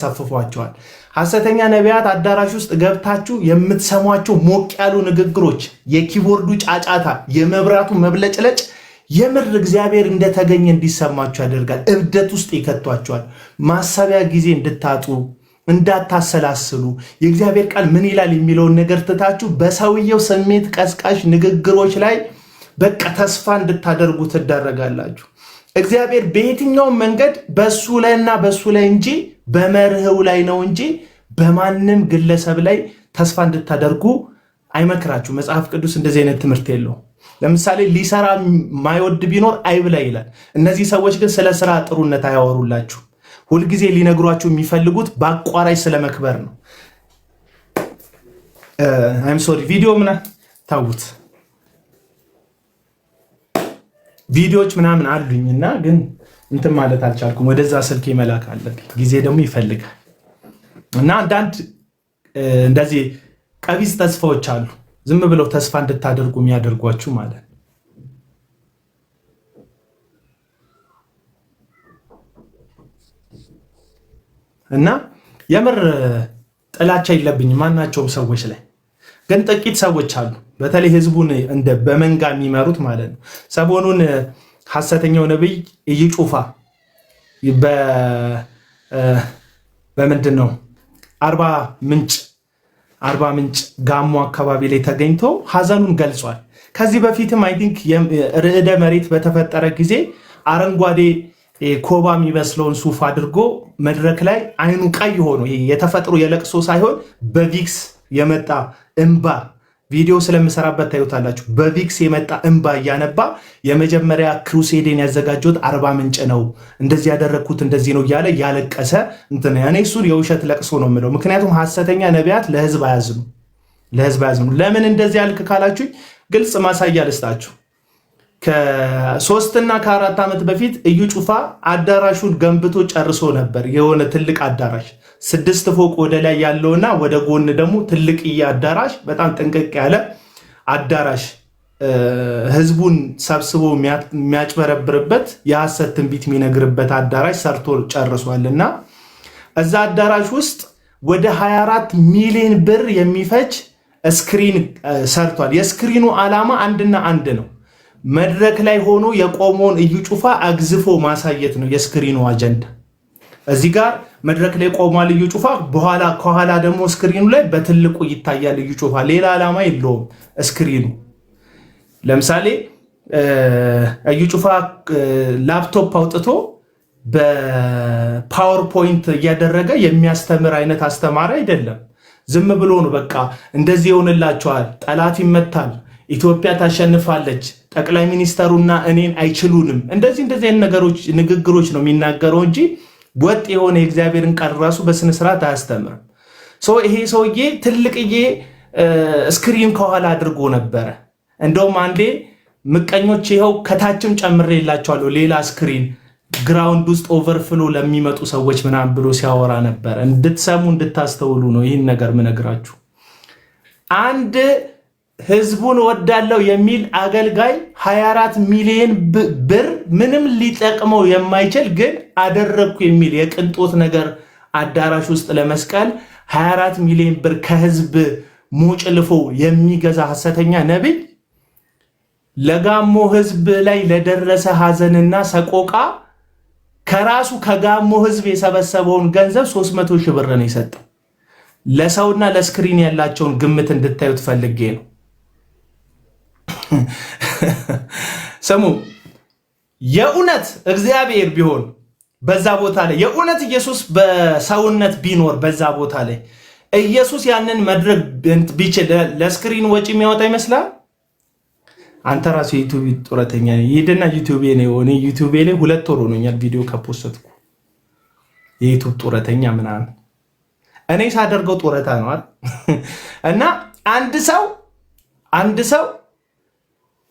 ያሳፍፏቸዋል። ሐሰተኛ ነቢያት አዳራሽ ውስጥ ገብታችሁ የምትሰሟቸው ሞቅ ያሉ ንግግሮች፣ የኪቦርዱ ጫጫታ፣ የመብራቱ መብለጭለጭ የምር እግዚአብሔር እንደተገኘ እንዲሰማችሁ ያደርጋል። እብደት ውስጥ ይከቷቸዋል። ማሰቢያ ጊዜ እንድታጡ፣ እንዳታሰላስሉ፣ የእግዚአብሔር ቃል ምን ይላል የሚለውን ነገር ትታችሁ በሰውየው ስሜት ቀስቃሽ ንግግሮች ላይ በቃ ተስፋ እንድታደርጉ ትዳረጋላችሁ። እግዚአብሔር በየትኛውም መንገድ በሱ ላይና በሱ ላይ እንጂ በመርህው ላይ ነው እንጂ በማንም ግለሰብ ላይ ተስፋ እንድታደርጉ አይመክራችሁ። መጽሐፍ ቅዱስ እንደዚህ አይነት ትምህርት የለው። ለምሳሌ ሊሰራ ማይወድ ቢኖር አይብላ ይላል። እነዚህ ሰዎች ግን ስለ ስራ ጥሩነት አያወሩላችሁ። ሁልጊዜ ሊነግሯችሁ የሚፈልጉት በአቋራጭ ስለመክበር ነው። አይም ሶሪ ቪዲዮ ምና ታውት ቪዲዮዎች ምናምን አሉኝና ግን እንትን ማለት አልቻልኩም። ወደዛ ስልክ መላክ አለብኝ። ጊዜ ደግሞ ይፈልጋል እና አንዳንድ እንደዚህ ቀቢስ ተስፋዎች አሉ። ዝም ብለው ተስፋ እንድታደርጉ የሚያደርጓችሁ ማለት ነው። እና የምር ጥላቻ የለብኝም ማናቸውም ሰዎች ላይ። ግን ጥቂት ሰዎች አሉ በተለይ ህዝቡን እንደ በመንጋ የሚመሩት ማለት ነው። ሰሞኑን ሐሰተኛው ነብይ እዩ ጩፋ በምንድን ነው አርባ ምንጭ ጋሞ አካባቢ ላይ ተገኝቶ ሐዘኑን ገልጿል። ከዚህ በፊትም አይ ቲንክ ርዕደ መሬት በተፈጠረ ጊዜ አረንጓዴ ኮባ የሚመስለውን ሱፍ አድርጎ መድረክ ላይ አይኑ ቀይ ሆኖ የተፈጥሮ የለቅሶ ሳይሆን በቪክስ የመጣ እንባ ቪዲዮ ስለምሰራበት ታዩታላችሁ። በቪክስ የመጣ እንባ እያነባ የመጀመሪያ ክሩሴዴን ያዘጋጀሁት አርባ ምንጭ ነው፣ እንደዚህ ያደረግኩት እንደዚህ ነው እያለ ያለቀሰ እንትን ያኔ እሱን የውሸት ለቅሶ ነው የምለው። ምክንያቱም ሐሰተኛ ነቢያት ለህዝብ አያዝኑ። ለምን እንደዚህ ያልክ ካላችሁኝ ግልጽ ማሳያ ልስጣችሁ። ከ3 እና ከ4 ዓመት በፊት እዩ ጩፋ አዳራሹን ገንብቶ ጨርሶ ነበር። የሆነ ትልቅ አዳራሽ 6 ፎቅ ወደ ላይ ያለውና ወደ ጎን ደግሞ ትልቅዬ አዳራሽ፣ በጣም ጥንቅቅ ያለ አዳራሽ ህዝቡን ሰብስቦ የሚያጭበረብርበት የሐሰት ትንቢት የሚነግርበት አዳራሽ ሰርቶ ጨርሷልና እዛ አዳራሽ ውስጥ ወደ 24 ሚሊዮን ብር የሚፈጅ ስክሪን ሰርቷል። የስክሪኑ ዓላማ አንድና አንድ ነው። መድረክ ላይ ሆኖ የቆመውን እዩ ጩፋ አግዝፎ ማሳየት ነው የስክሪኑ አጀንዳ። እዚህ ጋር መድረክ ላይ ቆሟል እዩ ጩፋ፣ ከኋላ ደግሞ ስክሪኑ ላይ በትልቁ ይታያል እዩ ጩፋ። ሌላ ዓላማ የለውም ስክሪኑ። ለምሳሌ እዩ ጩፋ ላፕቶፕ አውጥቶ በፓወርፖይንት እያደረገ የሚያስተምር አይነት አስተማሪ አይደለም። ዝም ብሎ ነው በቃ እንደዚህ ይሆንላቸዋል፣ ጠላት ይመታል፣ ኢትዮጵያ ታሸንፋለች፣ ጠቅላይ ሚኒስተሩና እኔን አይችሉንም፣ እንደዚህ አይነት ንግግሮች ነው የሚናገረው እንጂ ወጥ የሆነ የእግዚአብሔርን ቃል ራሱ በስነ ስርዓት አያስተምርም። ይሄ ሰውዬ ትልቅዬ ስክሪን ከኋላ አድርጎ ነበረ። እንደውም አንዴ ምቀኞች ይኸው ከታችም ጨምሬላቸዋለሁ ሌላ ስክሪን ግራውንድ ውስጥ ኦቨርፍሎ ለሚመጡ ሰዎች ምናምን ብሎ ሲያወራ ነበረ። እንድትሰሙ እንድታስተውሉ ነው ይህን ነገር ምነግራችሁ። አንድ ህዝቡን ወዳለው የሚል አገልጋይ 24 ሚሊዮን ብር ምንም ሊጠቅመው የማይችል ግን አደረግኩ የሚል የቅንጦት ነገር አዳራሽ ውስጥ ለመስቀል 24 ሚሊዮን ብር ከህዝብ ሞጭልፎ የሚገዛ ሐሰተኛ ነብይ ለጋሞ ህዝብ ላይ ለደረሰ ሐዘንና ሰቆቃ ከራሱ ከጋሞ ህዝብ የሰበሰበውን ገንዘብ 300 ሺህ ብር ነው የሰጠው። ለሰውና ለስክሪን ያላቸውን ግምት እንድታዩት ፈልጌ ነው። ስሙ፣ የእውነት እግዚአብሔር ቢሆን በዛ ቦታ ላይ የእውነት ኢየሱስ በሰውነት ቢኖር በዛ ቦታ ላይ ኢየሱስ ያንን መድረክ ቢችል ለስክሪን ወጪ የሚያወጣ ይመስላል? አንተ ራሱ ዩቲዩብ ጡረተኛ ይሄድና ዩቲዩብ ላይ ሆነ ዩቲዩብ ላይ 2 ወር ሆኖኛል ቪዲዮ ከፖስትኩ። የዩቲዩብ ጡረተኛ ምናምን እኔ ሳደርገው ጡረታ ነው አይደል? እና አንድ ሰው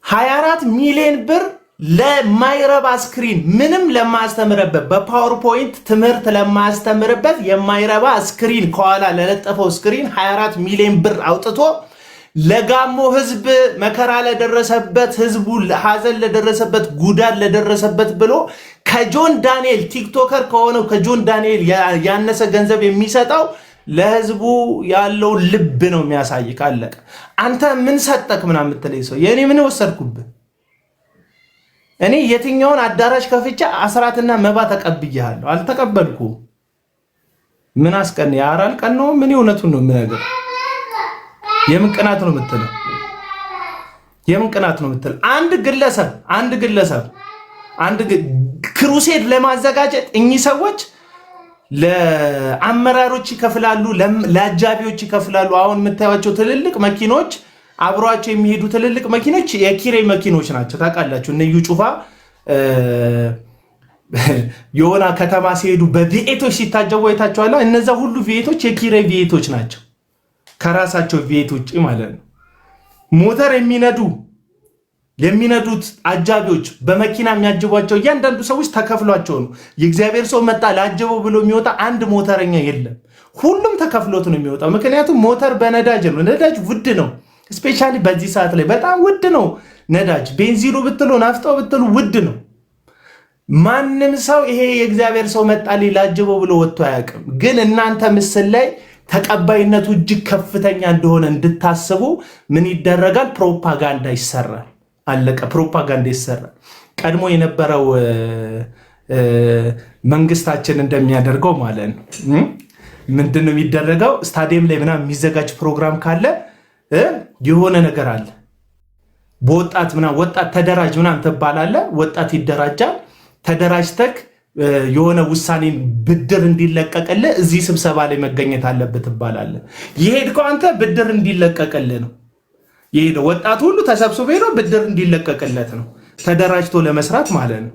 24 ሚሊዮን ብር ለማይረባ ስክሪን ምንም ለማስተምርበት በፓወርፖይንት ትምህርት ለማስተምርበት የማይረባ ስክሪን ከኋላ ለለጠፈው ስክሪን 24 ሚሊዮን ብር አውጥቶ ለጋሞ ህዝብ መከራ ለደረሰበት ህዝቡ ሐዘን ለደረሰበት ጉዳት ለደረሰበት ብሎ ከጆን ዳንኤል ቲክቶከር ከሆነው ከጆን ዳንኤል ያነሰ ገንዘብ የሚሰጠው ለህዝቡ ያለው ልብ ነው የሚያሳይ። ካለቀ አንተ ምን ሰጠክ ምናምን የምትለኝ ሰው የኔ ምን ወሰድኩብህ? እኔ የትኛውን አዳራሽ ከፍቼ አስራትና መባ ተቀብያለሁ? አልተቀበልኩም። ምን አስቀን ያራል ቀን ነው ምን እውነቱን ነው የምነግርህ። የምን ቅናት ነው የምትለው? የምን ቅናት ነው የምትለው? አንድ ግለሰብ ክሩሴድ ለማዘጋጀት እኚህ ሰዎች ለአመራሮች ይከፍላሉ፣ ለአጃቢዎች ይከፍላሉ። አሁን የምታዩቸው ትልልቅ መኪኖች አብሯቸው የሚሄዱ ትልልቅ መኪኖች የኪራይ መኪኖች ናቸው። ታውቃላችሁ እነ እዩ ጩፋ የሆነ ከተማ ሲሄዱ በቪኤቶች ሲታጀቡ አይታችኋል። እነዛ ሁሉ ቪኤቶች የኪራይ ቪኤቶች ናቸው፣ ከራሳቸው ቪኤት ውጪ ማለት ነው። ሞተር የሚነዱት አጃቢዎች በመኪና የሚያጅቧቸው እያንዳንዱ ሰዎች ተከፍሏቸው ነው። የእግዚአብሔር ሰው መጣ ላጀበው ብሎ የሚወጣ አንድ ሞተረኛ የለም። ሁሉም ተከፍሎት ነው የሚወጣው። ምክንያቱም ሞተር በነዳጅ ነው። ነዳጅ ውድ ነው። ስፔሻሊ በዚህ ሰዓት ላይ በጣም ውድ ነው ነዳጅ። ቤንዚኑ ብትሉ ናፍጣው ብትሉ ውድ ነው። ማንም ሰው ይሄ የእግዚአብሔር ሰው መጣልኝ ላጀበው ብሎ ወጥቶ አያውቅም። ግን እናንተ ምስል ላይ ተቀባይነቱ እጅግ ከፍተኛ እንደሆነ እንድታስቡ ምን ይደረጋል? ፕሮፓጋንዳ ይሰራል። አለቀ። ፕሮፓጋንዳ ይሰራል። ቀድሞ የነበረው መንግስታችን እንደሚያደርገው ማለት ነው። ምንድነው የሚደረገው? ስታዲየም ላይ ምናምን የሚዘጋጅ ፕሮግራም ካለ የሆነ ነገር አለ። በወጣት ምናምን ወጣት ተደራጅ ምናምን ትባላለህ። ወጣት ይደራጃል። ተደራጅተክ የሆነ ውሳኔን ብድር እንዲለቀቅልህ እዚህ ስብሰባ ላይ መገኘት አለበት ትባላለህ። የሄድከው አንተ ብድር እንዲለቀቅልህ ነው የሄደው። ወጣቱ ሁሉ ተሰብስቦ ሄደው ብድር እንዲለቀቅለት ነው። ተደራጅቶ ለመስራት ማለት ነው።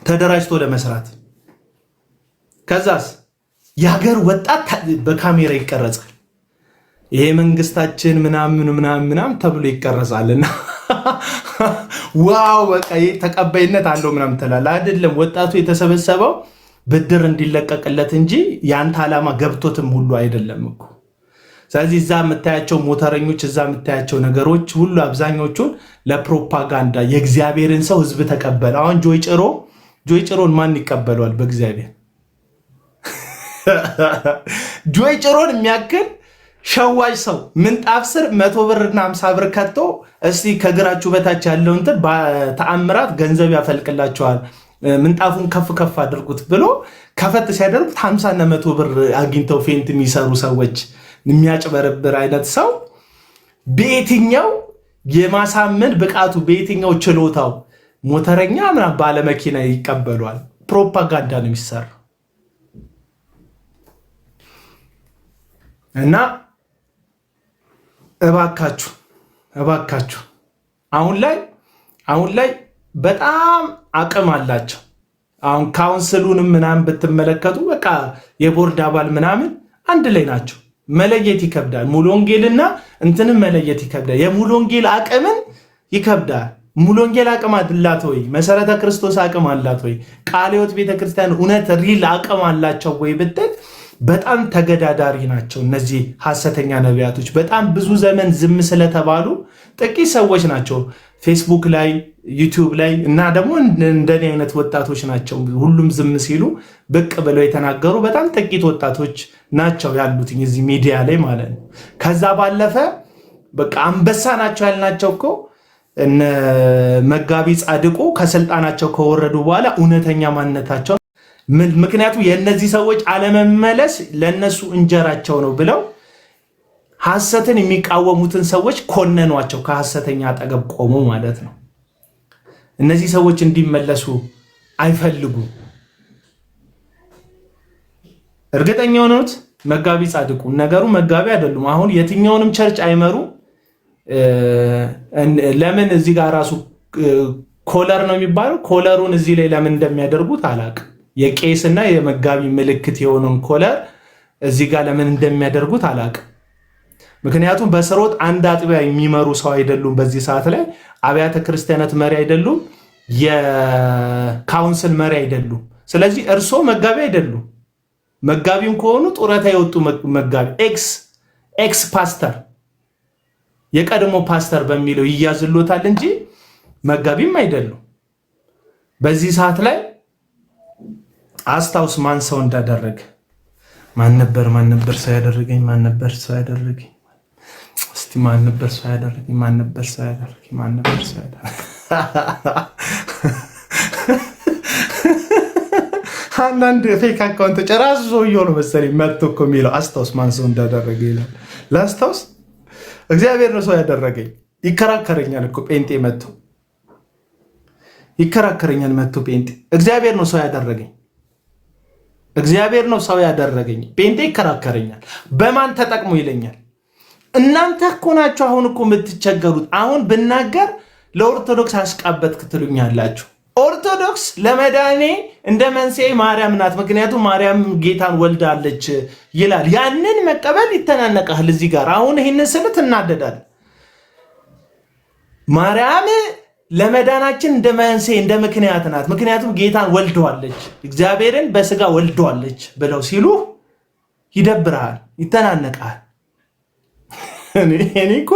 ተደራጅቶ ለመስራት ከዛስ የሀገር ወጣት በካሜራ ይቀረጻል። ይሄ መንግስታችን ምናምን ተብሎ ይቀረጻልና ዋው በቃ ይሄ ተቀባይነት አለው ምናምን ትላለህ አይደለም። ወጣቱ የተሰበሰበው ብድር እንዲለቀቅለት እንጂ ያንተ ዓላማ ገብቶትም ሁሉ አይደለም እኮ። ስለዚህ እዛ የምታያቸው ሞተረኞች እዛ የምታያቸው ነገሮች ሁሉ አብዛኞቹን ለፕሮፓጋንዳ የእግዚአብሔርን ሰው ህዝብ ተቀበለ። አሁን ጆይ ጭሮን ማን ይቀበለዋል? በእግዚአብሔር ጆይ ጭሮን የሚያክል ሸዋጅ ሰው ምንጣፍ ስር 100 ብርና 50 ብር ከቶ እስቲ ከግራችሁ በታች ያለው እንትን በተአምራት ገንዘብ ያፈልቅላቸዋል ምንጣፉን ከፍ አድርጉት ብሎ ከፈት ሲያደርጉት 50 እና 100 ብር አግኝተው ፌንት የሚሰሩ ሰዎች የሚያጭበረብር አይነት ሰው በየትኛው የማሳመን ብቃቱ በየትኛው ችሎታው ሞተረኛ ምናምን ባለመኪና ይቀበሏል? ፕሮፓጋንዳ ነው የሚሰራ እና እባካችሁ አሁን ላይ በጣም አቅም አላቸው። አሁን ካውንስሉንም ምናምን ብትመለከቱ በቃ የቦርድ አባል ምናምን አንድ ላይ ናቸው። መለየት ይከብዳል። ሙሉ ወንጌልና እንትንም መለየት ይከብዳል። የሙሉ ወንጌል አቅምን ይከብዳል። ሙሉ ወንጌል አቅም አላት ወይ? መሰረተ ክርስቶስ አቅም አላት ወይ? ቃለ ሕይወት ቤተክርስቲያን እውነት ሪል አቅም አላቸው ወይ ብትል በጣም ተገዳዳሪ ናቸው። እነዚህ ሐሰተኛ ነቢያቶች በጣም ብዙ ዘመን ዝም ስለተባሉ ጥቂት ሰዎች ናቸው ፌስቡክ ላይ ዩቲዩብ ላይ እና ደግሞ እንደኔ አይነት ወጣቶች ናቸው ሁሉም ዝም ሲሉ ብቅ ብለው የተናገሩ በጣም ጥቂት ወጣቶች ናቸው ያሉት እዚህ ሚዲያ ላይ ማለት ነው። ከዛ ባለፈ በቃ አንበሳ ናቸው ያልናቸው እኮ እነ መጋቢ ጻድቁ ከስልጣናቸው ከወረዱ በኋላ እውነተኛ ማንነታቸው ምክንያቱም የእነዚህ ሰዎች አለመመለስ ለነሱ እንጀራቸው ነው ብለው ሐሰትን የሚቃወሙትን ሰዎች ኮነኗቸው። ከሐሰተኛ አጠገብ ቆሙ ማለት ነው። እነዚህ ሰዎች እንዲመለሱ አይፈልጉም። እርግጠኛ ሆነውት መጋቢ ጻድቁ ነገሩ መጋቢ አይደሉም። አሁን የትኛውንም ቸርች አይመሩ። ለምን እዚህ ጋር ራሱ ኮለር ነው የሚባለው። ኮለሩን እዚህ ላይ ለምን እንደሚያደርጉት አላውቅም። የቄስና የመጋቢ ምልክት የሆነውን ኮለር እዚህ ጋር ለምን እንደሚያደርጉት አላውቅም። ምክንያቱም በስሮት አንድ አጥቢያ የሚመሩ ሰው አይደሉም። በዚህ ሰዓት ላይ አብያተ ክርስቲያናት መሪ አይደሉም፣ የካውንስል መሪ አይደሉም። ስለዚህ እርሶ መጋቢ አይደሉም። መጋቢም ከሆኑ ጡረታ የወጡ መጋቢ ኤክስ ፓስተር የቀድሞ ፓስተር በሚለው ይያዝሎታል እንጂ መጋቢም አይደሉም። በዚህ ሰዓት ላይ አስታውስ ማን ሰው እንዳደረገ። ማን ነበር ሰው ያደረገኝ? እስቲ ማን ነበር ሰው ያደረገኝ? አንዳንድ ፌክ አካውንት ጨራሱ ሰውዬው ነው መሰለኝ መጥቶ እኮ የሚለው አስታውስ ማን ሰው እንዳደረገ ይላል። ላስታውስ? እግዚአብሔር ነው ሰው ያደረገኝ። ይከራከረኛል እኮ ጴንጤ መጥቶ ጴንጤ እግዚአብሔር ነው ሰው ያደረገኝ። ጴንጤ ይከራከረኛል። በማን ተጠቅሞ ይለኛል። እናንተ እኮ ናችሁ አሁን እኮ የምትቸገሩት። አሁን ብናገር ለኦርቶዶክስ አስቃበጥክ ትሉኛላችሁ። ኦርቶዶክስ ለመዳኔ እንደ መንስኤ ማርያም ናት፣ ምክንያቱም ማርያም ጌታን ወልዳለች ይላል። ያንን መቀበል ይተናነቃል። እዚህ ጋር አሁን ይህንን ስልት እናደዳል። ማርያም ለመዳናችን እንደ መንስኤ እንደ ምክንያት ናት፣ ምክንያቱም ጌታን ወልደዋለች፣ እግዚአብሔርን በስጋ ወልደዋለች ብለው ሲሉ ይደብርሃል፣ ይተናነቃል። እኔ እኮ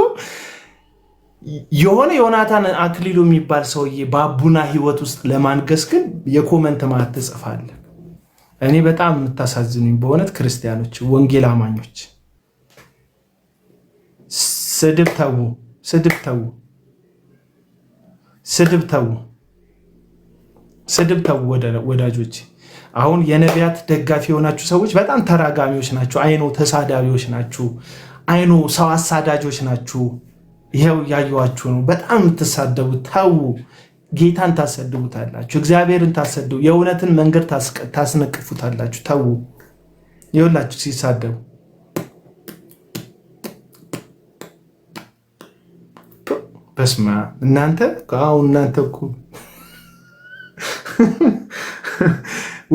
የሆነ ዮናታን አክሊሉ የሚባል ሰውዬ በአቡና ህይወት ውስጥ ለማንገስ ግን የኮመንት ማት ትጽፋለህ። እኔ በጣም የምታሳዝኑኝ በእውነት ክርስቲያኖች፣ ወንጌል አማኞች ስድብ ተው ወዳጆች። አሁን የነቢያት ደጋፊ የሆናችሁ ሰዎች በጣም ተራጋሚዎች ናችሁ። አይኖ ተሳዳቢዎች ናችሁ። አይኖ ሰው አሳዳጆች ናችሁ። ይሄው ያዩዋችሁ ነው። በጣም የምትሳደቡት ተው። ጌታን ታሰድቡታላችሁ፣ እግዚአብሔርን ታሰድቡ፣ የእውነትን መንገድ ታስነቅፉታላችሁ። ተው። ይኸውላችሁ ሲሳደቡ በስማ እናንተ እኮ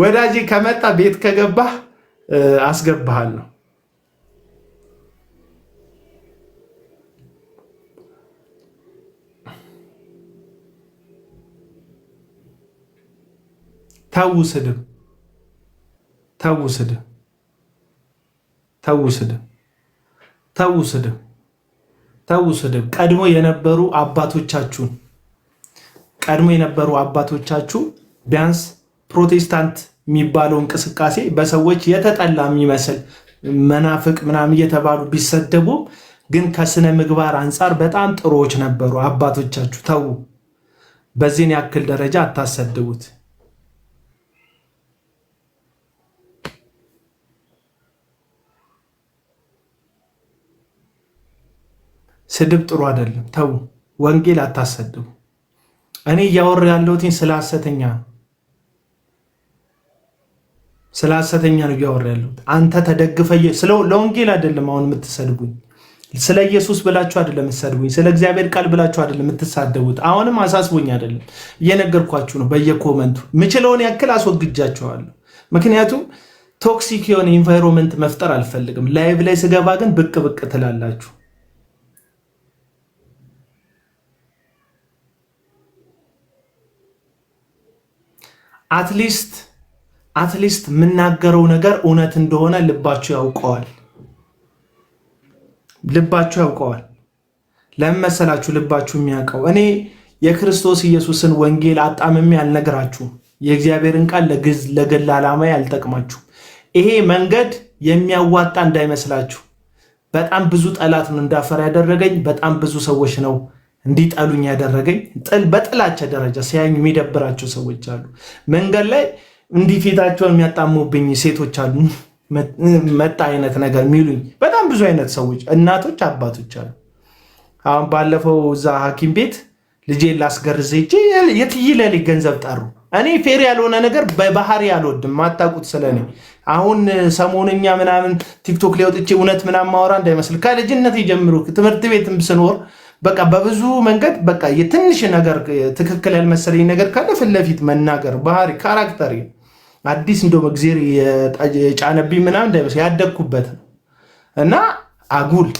ወዳጄ ከመጣ ቤት ከገባህ አስገባሃለሁ። ተው ስድብ። ቀድሞ የነበሩ አባቶቻችሁ ቢያንስ ፕሮቴስታንት የሚባለው እንቅስቃሴ በሰዎች የተጠላ የሚመስል መናፍቅ ምናምን እየተባሉ ቢሰደቡ ግን ከስነ ምግባር አንጻር በጣም ጥሩዎች ነበሩ አባቶቻችሁ። ተው፣ በዚህን ያክል ደረጃ አታሰድቡት። ስድብ ጥሩ አይደለም። ተው፣ ወንጌል አታሰድቡ። እኔ እያወራ ያለሁት ስለ ሐሰተኛ ነው እያወራ ያለሁት። አንተ ተደግፈ ለወንጌል አይደለም አሁን የምትሰድቡኝ። ስለ ኢየሱስ ብላችሁ አይደለም የምትሰድቡኝ። ስለ እግዚአብሔር ቃል ብላችሁ አይደለም የምትሳደቡት። አሁንም አሳስቦኝ አይደለም እየነገርኳችሁ ነው። በየኮመንቱ ምችለውን ያክል አስወግጃችኋለሁ። ምክንያቱም ቶክሲክ የሆነ ኢንቫይሮንመንት መፍጠር አልፈልግም። ላይቭ ላይ ስገባ ግን ብቅ ብቅ ትላላችሁ። አትሊስት የምናገረው ነገር እውነት እንደሆነ ልባችሁ ያውቀዋል። ለምን መሰላችሁ? ልባችሁ የሚያውቀው እኔ የክርስቶስ ኢየሱስን ወንጌል አጣምሜ አልነግራችሁም። የእግዚአብሔርን ቃል ለግል ዓላማዬ አልጠቅማችሁም። ይሄ መንገድ የሚያዋጣ እንዳይመስላችሁ። በጣም ብዙ ጠላት ነው እንዳፈር ያደረገኝ። በጣም ብዙ ሰዎች ነው እንዲጠሉኝ ያደረገኝ። በጥላቻ ደረጃ ሲያዩኝ የሚደብራቸው ሰዎች አሉ። መንገድ ላይ እንዲህ ፊታቸውን የሚያጣሙብኝ ሴቶች አሉ። መጣ አይነት ነገር የሚሉኝ በጣም ብዙ አይነት ሰዎች፣ እናቶች፣ አባቶች አሉ። አሁን ባለፈው እዛ ሐኪም ቤት ልጄን ላስገርዝ ሄጄ የትይለሌ ገንዘብ ጠሩ። እኔ ፌር ያልሆነ ነገር በባህሪ አልወድም። ማታውቁት ስለኔ አሁን ሰሞንኛ ምናምን ቲክቶክ ላይ ወጥቼ እውነት ምናምን ማወራ እንዳይመስል ከልጅነት ጀምሮ ትምህርት ቤትም ስኖር በቃ በብዙ መንገድ በቃ የትንሽ ነገር ትክክል ያልመሰለኝ ነገር ካለ ፊት ለፊት መናገር ባህሪ ካራክተር አዲስ እንደው በእግዚአብሔር የጫነብኝ ምናምን እንዳይመስል ያደግኩበት እና አጉል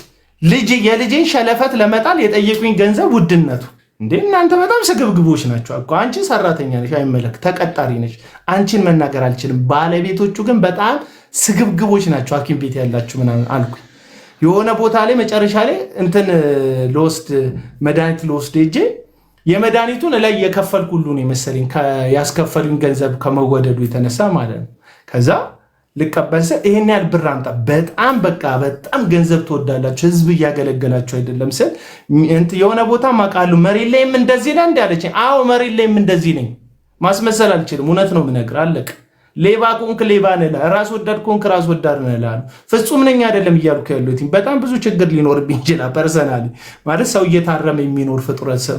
የልጄን ሸለፈት ለመጣል የጠየቁኝ ገንዘብ ውድነቱ እንዴ! እናንተ በጣም ስግብግቦች ናቸው እኮ። አንቺ ሰራተኛ ነሽ፣ አይመለክ ተቀጣሪ ነሽ። አንቺን መናገር አልችልም። ባለቤቶቹ ግን በጣም ስግብግቦች ናቸው። ሐኪም ቤት ያላችሁ ምናምን አልኩኝ። የሆነ ቦታ ላይ መጨረሻ ላይ እንትን መድኃኒት ልወስድ ሄጄ የመድኃኒቱን ላይ የከፈልኩ ሁሉ ነው መሰለኝ ያስከፈሉኝ ገንዘብ ከመወደዱ የተነሳ ማለት ነው። ከዛ ልቀበልሰ ይሄን ያህል ብር አምጣ በጣም በቃ በጣም ገንዘብ ትወዳላችሁ ህዝብ እያገለገላችሁ አይደለም ስል የሆነ ቦታ ማቃሉ መሬት ላይም እንደዚህ ነህ እንዴ አለችኝ። አዎ መሬት ላይም እንደዚህ ነኝ ማስመሰል አልችልም እውነት ነው የምነግርህ አለቅ ሌባ ኮንክ ሌባ ነህ ራስ ወዳድ ኮንክ ራስ ወዳድ ነህ እላለሁ። ፍጹም ነኝ አይደለም እያልኩ ያለሁት በጣም ብዙ ችግር ሊኖርብኝ ይችላል ፐርሰናሊ ማለት ሰው እየታረመ የሚኖር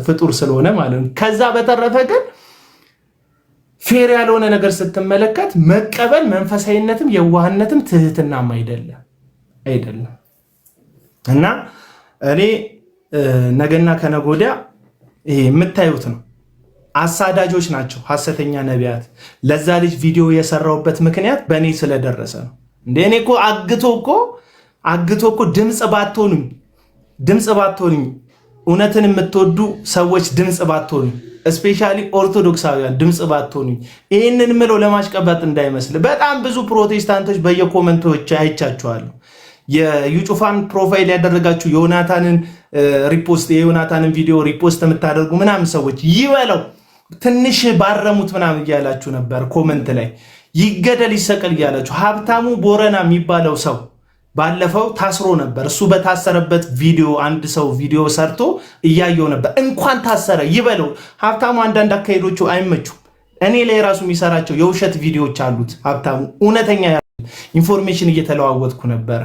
ፍጡር ስለሆነ ማለት ነው። ከዛ በተረፈ ግን ፌር ያልሆነ ነገር ስትመለከት መቀበል መንፈሳዊነትም የዋህነትም ትህትናም አይደለም እና እኔ ነገና ከነጎዲያ ይሄ የምታዩት ነው አሳዳጆች ናቸው ሐሰተኛ ነቢያት። ለዛ ልጅ ቪዲዮ የሰራውበት ምክንያት በእኔ ስለደረሰ ነው። እንደ እኔ እኮ አግቶ እኮ ድምፅ ባትሆኑኝ እውነትን የምትወዱ ሰዎች ድምፅ ባትሆኑኝ ስፔሻሊ ኦርቶዶክሳውያን ድምፅ ባትሆኑኝ ይህንን ምለው ለማሽቀበጥ እንዳይመስል በጣም ብዙ ፕሮቴስታንቶች በየኮመንቶች አይቻችኋለሁ። የዩጩፋን ፕሮፋይል ያደረጋችሁ የዮናታንን የዮናታንን ቪዲዮ ሪፖስት የምታደርጉ ምናምን ሰዎች ይበለው ትንሽ ባረሙት ምናምን እያላችሁ ነበር ኮመንት ላይ ይገደል ይሰቀል እያላችሁ። ሀብታሙ ቦረና የሚባለው ሰው ባለፈው ታስሮ ነበር። እሱ በታሰረበት ቪዲዮ አንድ ሰው ቪዲዮ ሰርቶ እያየው ነበር። እንኳን ታሰረ ይበለው። ሀብታሙ አንዳንድ አካሄዶቹ አይመቹም። እኔ ላይ ራሱ የሚሰራቸው የውሸት ቪዲዮዎች አሉት። ሀብታሙ እውነተኛ ኢንፎርሜሽን እየተለዋወጥኩ ነበረ።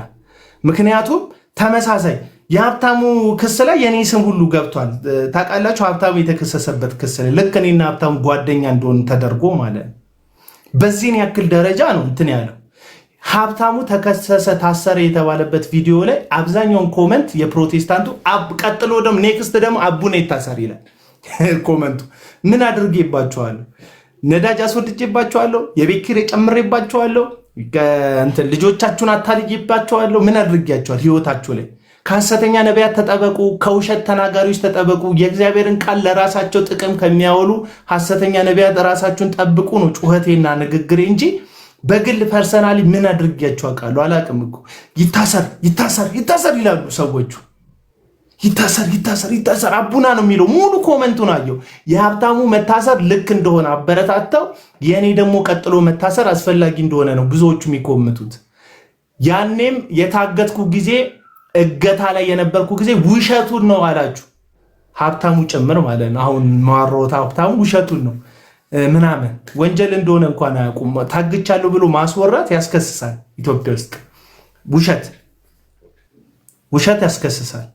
ምክንያቱም ተመሳሳይ የሀብታሙ ክስ ላይ የኔ ስም ሁሉ ገብቷል። ታውቃላችሁ ሀብታሙ የተከሰሰበት ክስ ላይ ልክ እኔና ሀብታሙ ጓደኛ እንደሆነ ተደርጎ ማለት ነው። በዚህን ያክል ደረጃ ነው እንትን ያለው። ሀብታሙ ተከሰሰ ታሰረ የተባለበት ቪዲዮ ላይ አብዛኛውን ኮመንት የፕሮቴስታንቱ ቀጥሎ ደግሞ ኔክስት ደግሞ አቡነ ይታሰር ይላል ኮመንቱ። ምን አድርጌባቸዋለሁ? ነዳጅ አስወድጄባቸዋለሁ? የቤት ኪራይ ጨምሬባቸዋለሁ? ልጆቻችሁን አታልዬባቸዋለሁ? ምን አድርጌያቸዋል? ህይወታችሁ ላይ ከሐሰተኛ ነቢያት ተጠበቁ፣ ከውሸት ተናጋሪዎች ተጠበቁ። የእግዚአብሔርን ቃል ለራሳቸው ጥቅም ከሚያወሉ ሐሰተኛ ነቢያት ራሳችሁን ጠብቁ ነው ጩኸቴና ንግግሬ እንጂ በግል ፐርሰናሊ ምን አድርጌያቸው አውቃለሁ? አላቅም እኮ። ይታሰር ይላሉ ሰዎቹ። ይታሰር አቡና ነው የሚለው ሙሉ ኮመንቱን አየው። የሀብታሙ መታሰር ልክ እንደሆነ አበረታተው የእኔ ደግሞ ቀጥሎ መታሰር አስፈላጊ እንደሆነ ነው ብዙዎቹ የሚኮምቱት። ያኔም የታገትኩ ጊዜ እገታ ላይ የነበርኩ ጊዜ ውሸቱን ነው አላችሁ ሀብታሙ ጭምር ማለት ነው። አሁን ማሮታ ሀብታሙ ውሸቱን ነው ምናምን ወንጀል እንደሆነ እንኳን አያውቁም። ታግቻለሁ ብሎ ማስወራት ያስከስሳል። ኢትዮጵያ ውስጥ ውሸት ያስከስሳል።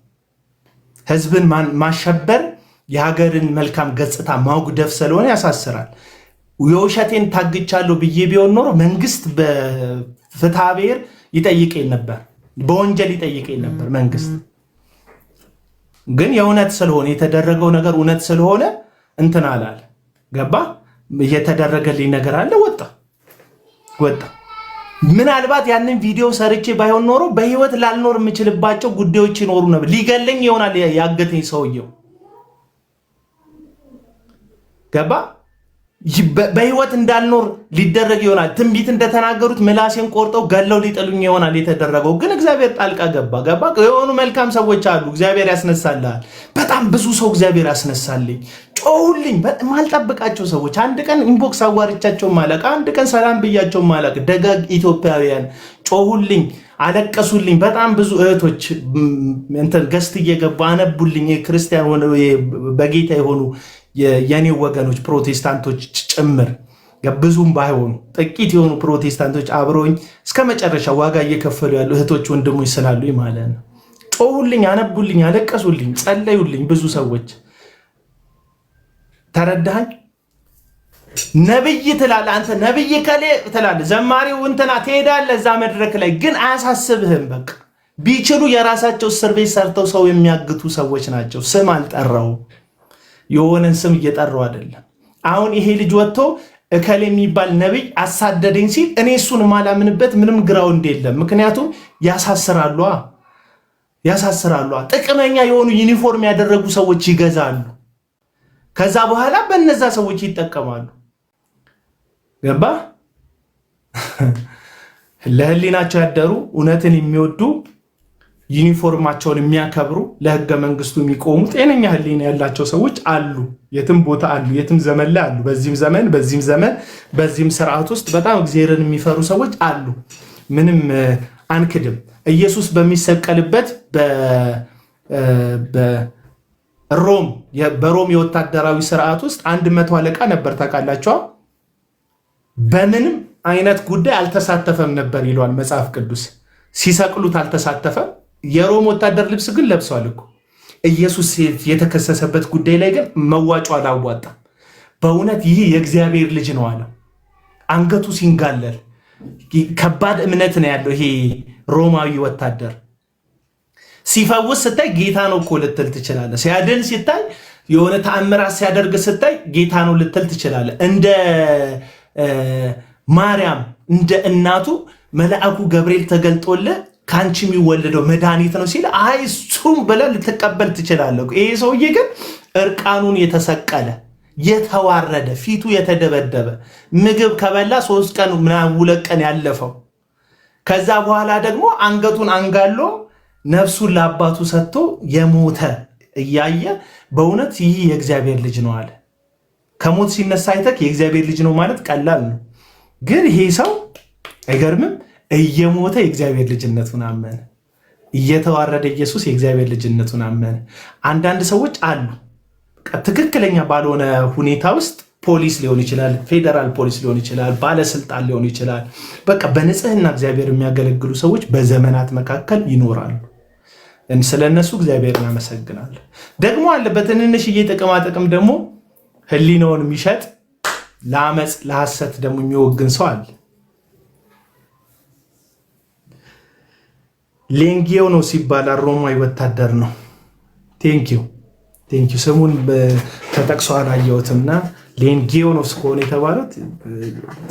ህዝብን ማሸበር የሀገርን መልካም ገጽታ ማጉደፍ ስለሆነ ያሳስራል። የውሸቴን ታግቻለሁ ብዬ ቢሆን ኖሮ መንግስት በፍትሐ ብሔር ይጠይቀኝ ነበር፣ በወንጀል ይጠይቀኝ ነበር መንግስት። ግን የእውነት ስለሆነ የተደረገው ነገር እውነት ስለሆነ እንትን አላለ። ገባ? የተደረገልኝ ነገር አለ፣ ወጣ። ምናልባት ያንን ቪዲዮ ሰርቼ ባይሆን ኖሮ በህይወት ላልኖር የምችልባቸው ጉዳዮች ይኖሩ ነበር። ሊገለኝ ይሆናል ያገተኝ ሰውየው። ገባ? በህይወት እንዳልኖር ሊደረግ ይሆናል። ትንቢት እንደተናገሩት ምላሴን ቆርጠው ገለው ሊጥሉኝ ይሆናል የተደረገው። ግን እግዚአብሔር ጣልቃ ገባ። የሆኑ መልካም ሰዎች አሉ፣ እግዚአብሔር ያስነሳልሃል። በጣም ብዙ ሰው እግዚአብሔር ያስነሳልኝ። ጮሁልኝ፣ ማልጠብቃቸው ሰዎች። አንድ ቀን ኢንቦክስ አዋርቻቸው ማለቅ፣ አንድ ቀን ሰላም ብያቸው ማለቅ። ደጋግ ኢትዮጵያውያን ጮሁልኝ፣ አለቀሱልኝ። በጣም ብዙ እህቶች እንትን ገስት እየገቡ አነቡልኝ። ክርስቲያን በጌታ የሆኑ የኔ ወገኖች ፕሮቴስታንቶች ጭምር ብዙም ባይሆኑ ጥቂት የሆኑ ፕሮቴስታንቶች አብረውኝ እስከ መጨረሻ ዋጋ እየከፈሉ ያሉ እህቶች ወንድሞች ስላሉኝ ማለት ነው። ጮሁልኝ፣ አነቡልኝ፣ አለቀሱልኝ፣ ጸለዩልኝ ብዙ ሰዎች። ተረዳኸኝ? ነብይ ትላለህ አንተ፣ ነብይ ከሌ ትላለህ፣ ዘማሪው እንትና ትሄዳለህ እዛ መድረክ ላይ ግን አያሳስብህም። በቃ ቢችሉ የራሳቸው እስር ቤት ሰርተው ሰው የሚያግቱ ሰዎች ናቸው። ስም አልጠራው፣ የሆነን ስም እየጠራው አይደለም። አሁን ይሄ ልጅ ወጥቶ እከሌ የሚባል ነብይ አሳደደኝ ሲል እኔ እሱን ማላምንበት ምንም ግራውንድ የለም። ምክንያቱም ያሳስራሉ። ጥቅመኛ የሆኑ ዩኒፎርም ያደረጉ ሰዎች ይገዛሉ። ከዛ በኋላ በነዛ ሰዎች ይጠቀማሉ። ገባ? ለህሊናቸው ያደሩ እውነትን የሚወዱ ዩኒፎርማቸውን የሚያከብሩ ለህገ መንግስቱ የሚቆሙ ጤነኛ ህሊና ያላቸው ሰዎች አሉ። የትም ቦታ አሉ፣ የትም ዘመን ላይ አሉ። በዚህም ዘመን በዚህም ስርዓት ውስጥ በጣም እግዚአብሔርን የሚፈሩ ሰዎች አሉ። ምንም አንክድም። ኢየሱስ በሚሰቀልበት በሮም የወታደራዊ ስርዓት ውስጥ 100 አለቃ ነበር። ታውቃላችሁ? በምንም አይነት ጉዳይ አልተሳተፈም ነበር ይለዋል መጽሐፍ ቅዱስ። ሲሰቅሉት አልተሳተፈም። የሮም ወታደር ልብስ ግን ለብሷል እኮ። ኢየሱስ የተከሰሰበት ጉዳይ ላይ ግን መዋጮ አላዋጣም። በእውነት ይህ የእግዚአብሔር ልጅ ነው አለው። አንገቱ ሲንጋለል ከባድ እምነት ነው ያለው ይሄ ሮማዊ ወታደር። ሲፈውስ ስታይ ጌታ ነው እኮ ልትል ትችላለህ። ሲያድን ሲታይ የሆነ ተአምራት ሲያደርግ ስታይ ጌታ ነው ልትል ትችላለህ። እንደ ማርያም እንደ እናቱ መልአኩ ገብርኤል ተገልጦልህ ካንቺ የሚወለደው መድኃኒት ነው ሲል አይ እሱም ብለህ ልትቀበል ትችላለህ። ይሄ ሰውዬ ግን እርቃኑን የተሰቀለ የተዋረደ ፊቱ የተደበደበ ምግብ ከበላ 3 ቀን ምናምን 2 ቀን ያለፈው ከዛ በኋላ ደግሞ አንገቱን አንጋሎ ነፍሱን ለአባቱ ሰጥቶ የሞተ እያየ በእውነት ይህ የእግዚአብሔር ልጅ ነው አለ። ከሞት ሲነሳ አይተክ የእግዚአብሔር ልጅ ነው ማለት ቀላል ነው። ግን ይሄ ሰው አይገርምም? እየሞተ የእግዚአብሔር ልጅነቱን አመነ። እየተዋረደ ኢየሱስ የእግዚአብሔር ልጅነቱን አመነ። አንዳንድ ሰዎች አሉ ትክክለኛ ባልሆነ ሁኔታ ውስጥ ፖሊስ ሊሆን ይችላል፣ ፌደራል ፖሊስ ሊሆን ይችላል፣ ባለስልጣን ሊሆን ይችላል። በቃ በንጽህና እግዚአብሔር የሚያገለግሉ ሰዎች በዘመናት መካከል ይኖራሉ። ስለነሱ እግዚአብሔር እናመሰግናለን። ደግሞ አለ በትንንሽዬ ጥቅማ ጥቅም ደግሞ ህሊናውን የሚሸጥ ለአመፅ ለሐሰት ደግሞ የሚወግን ሰው አለ። ሌንጊዮ ነው ሲባል ሮማዊ ወታደር ነው። ቴንኪው ስሙን ተጠቅሶ አላየሁትምና ሌንጊዮኖስ ከሆነ የተባሉት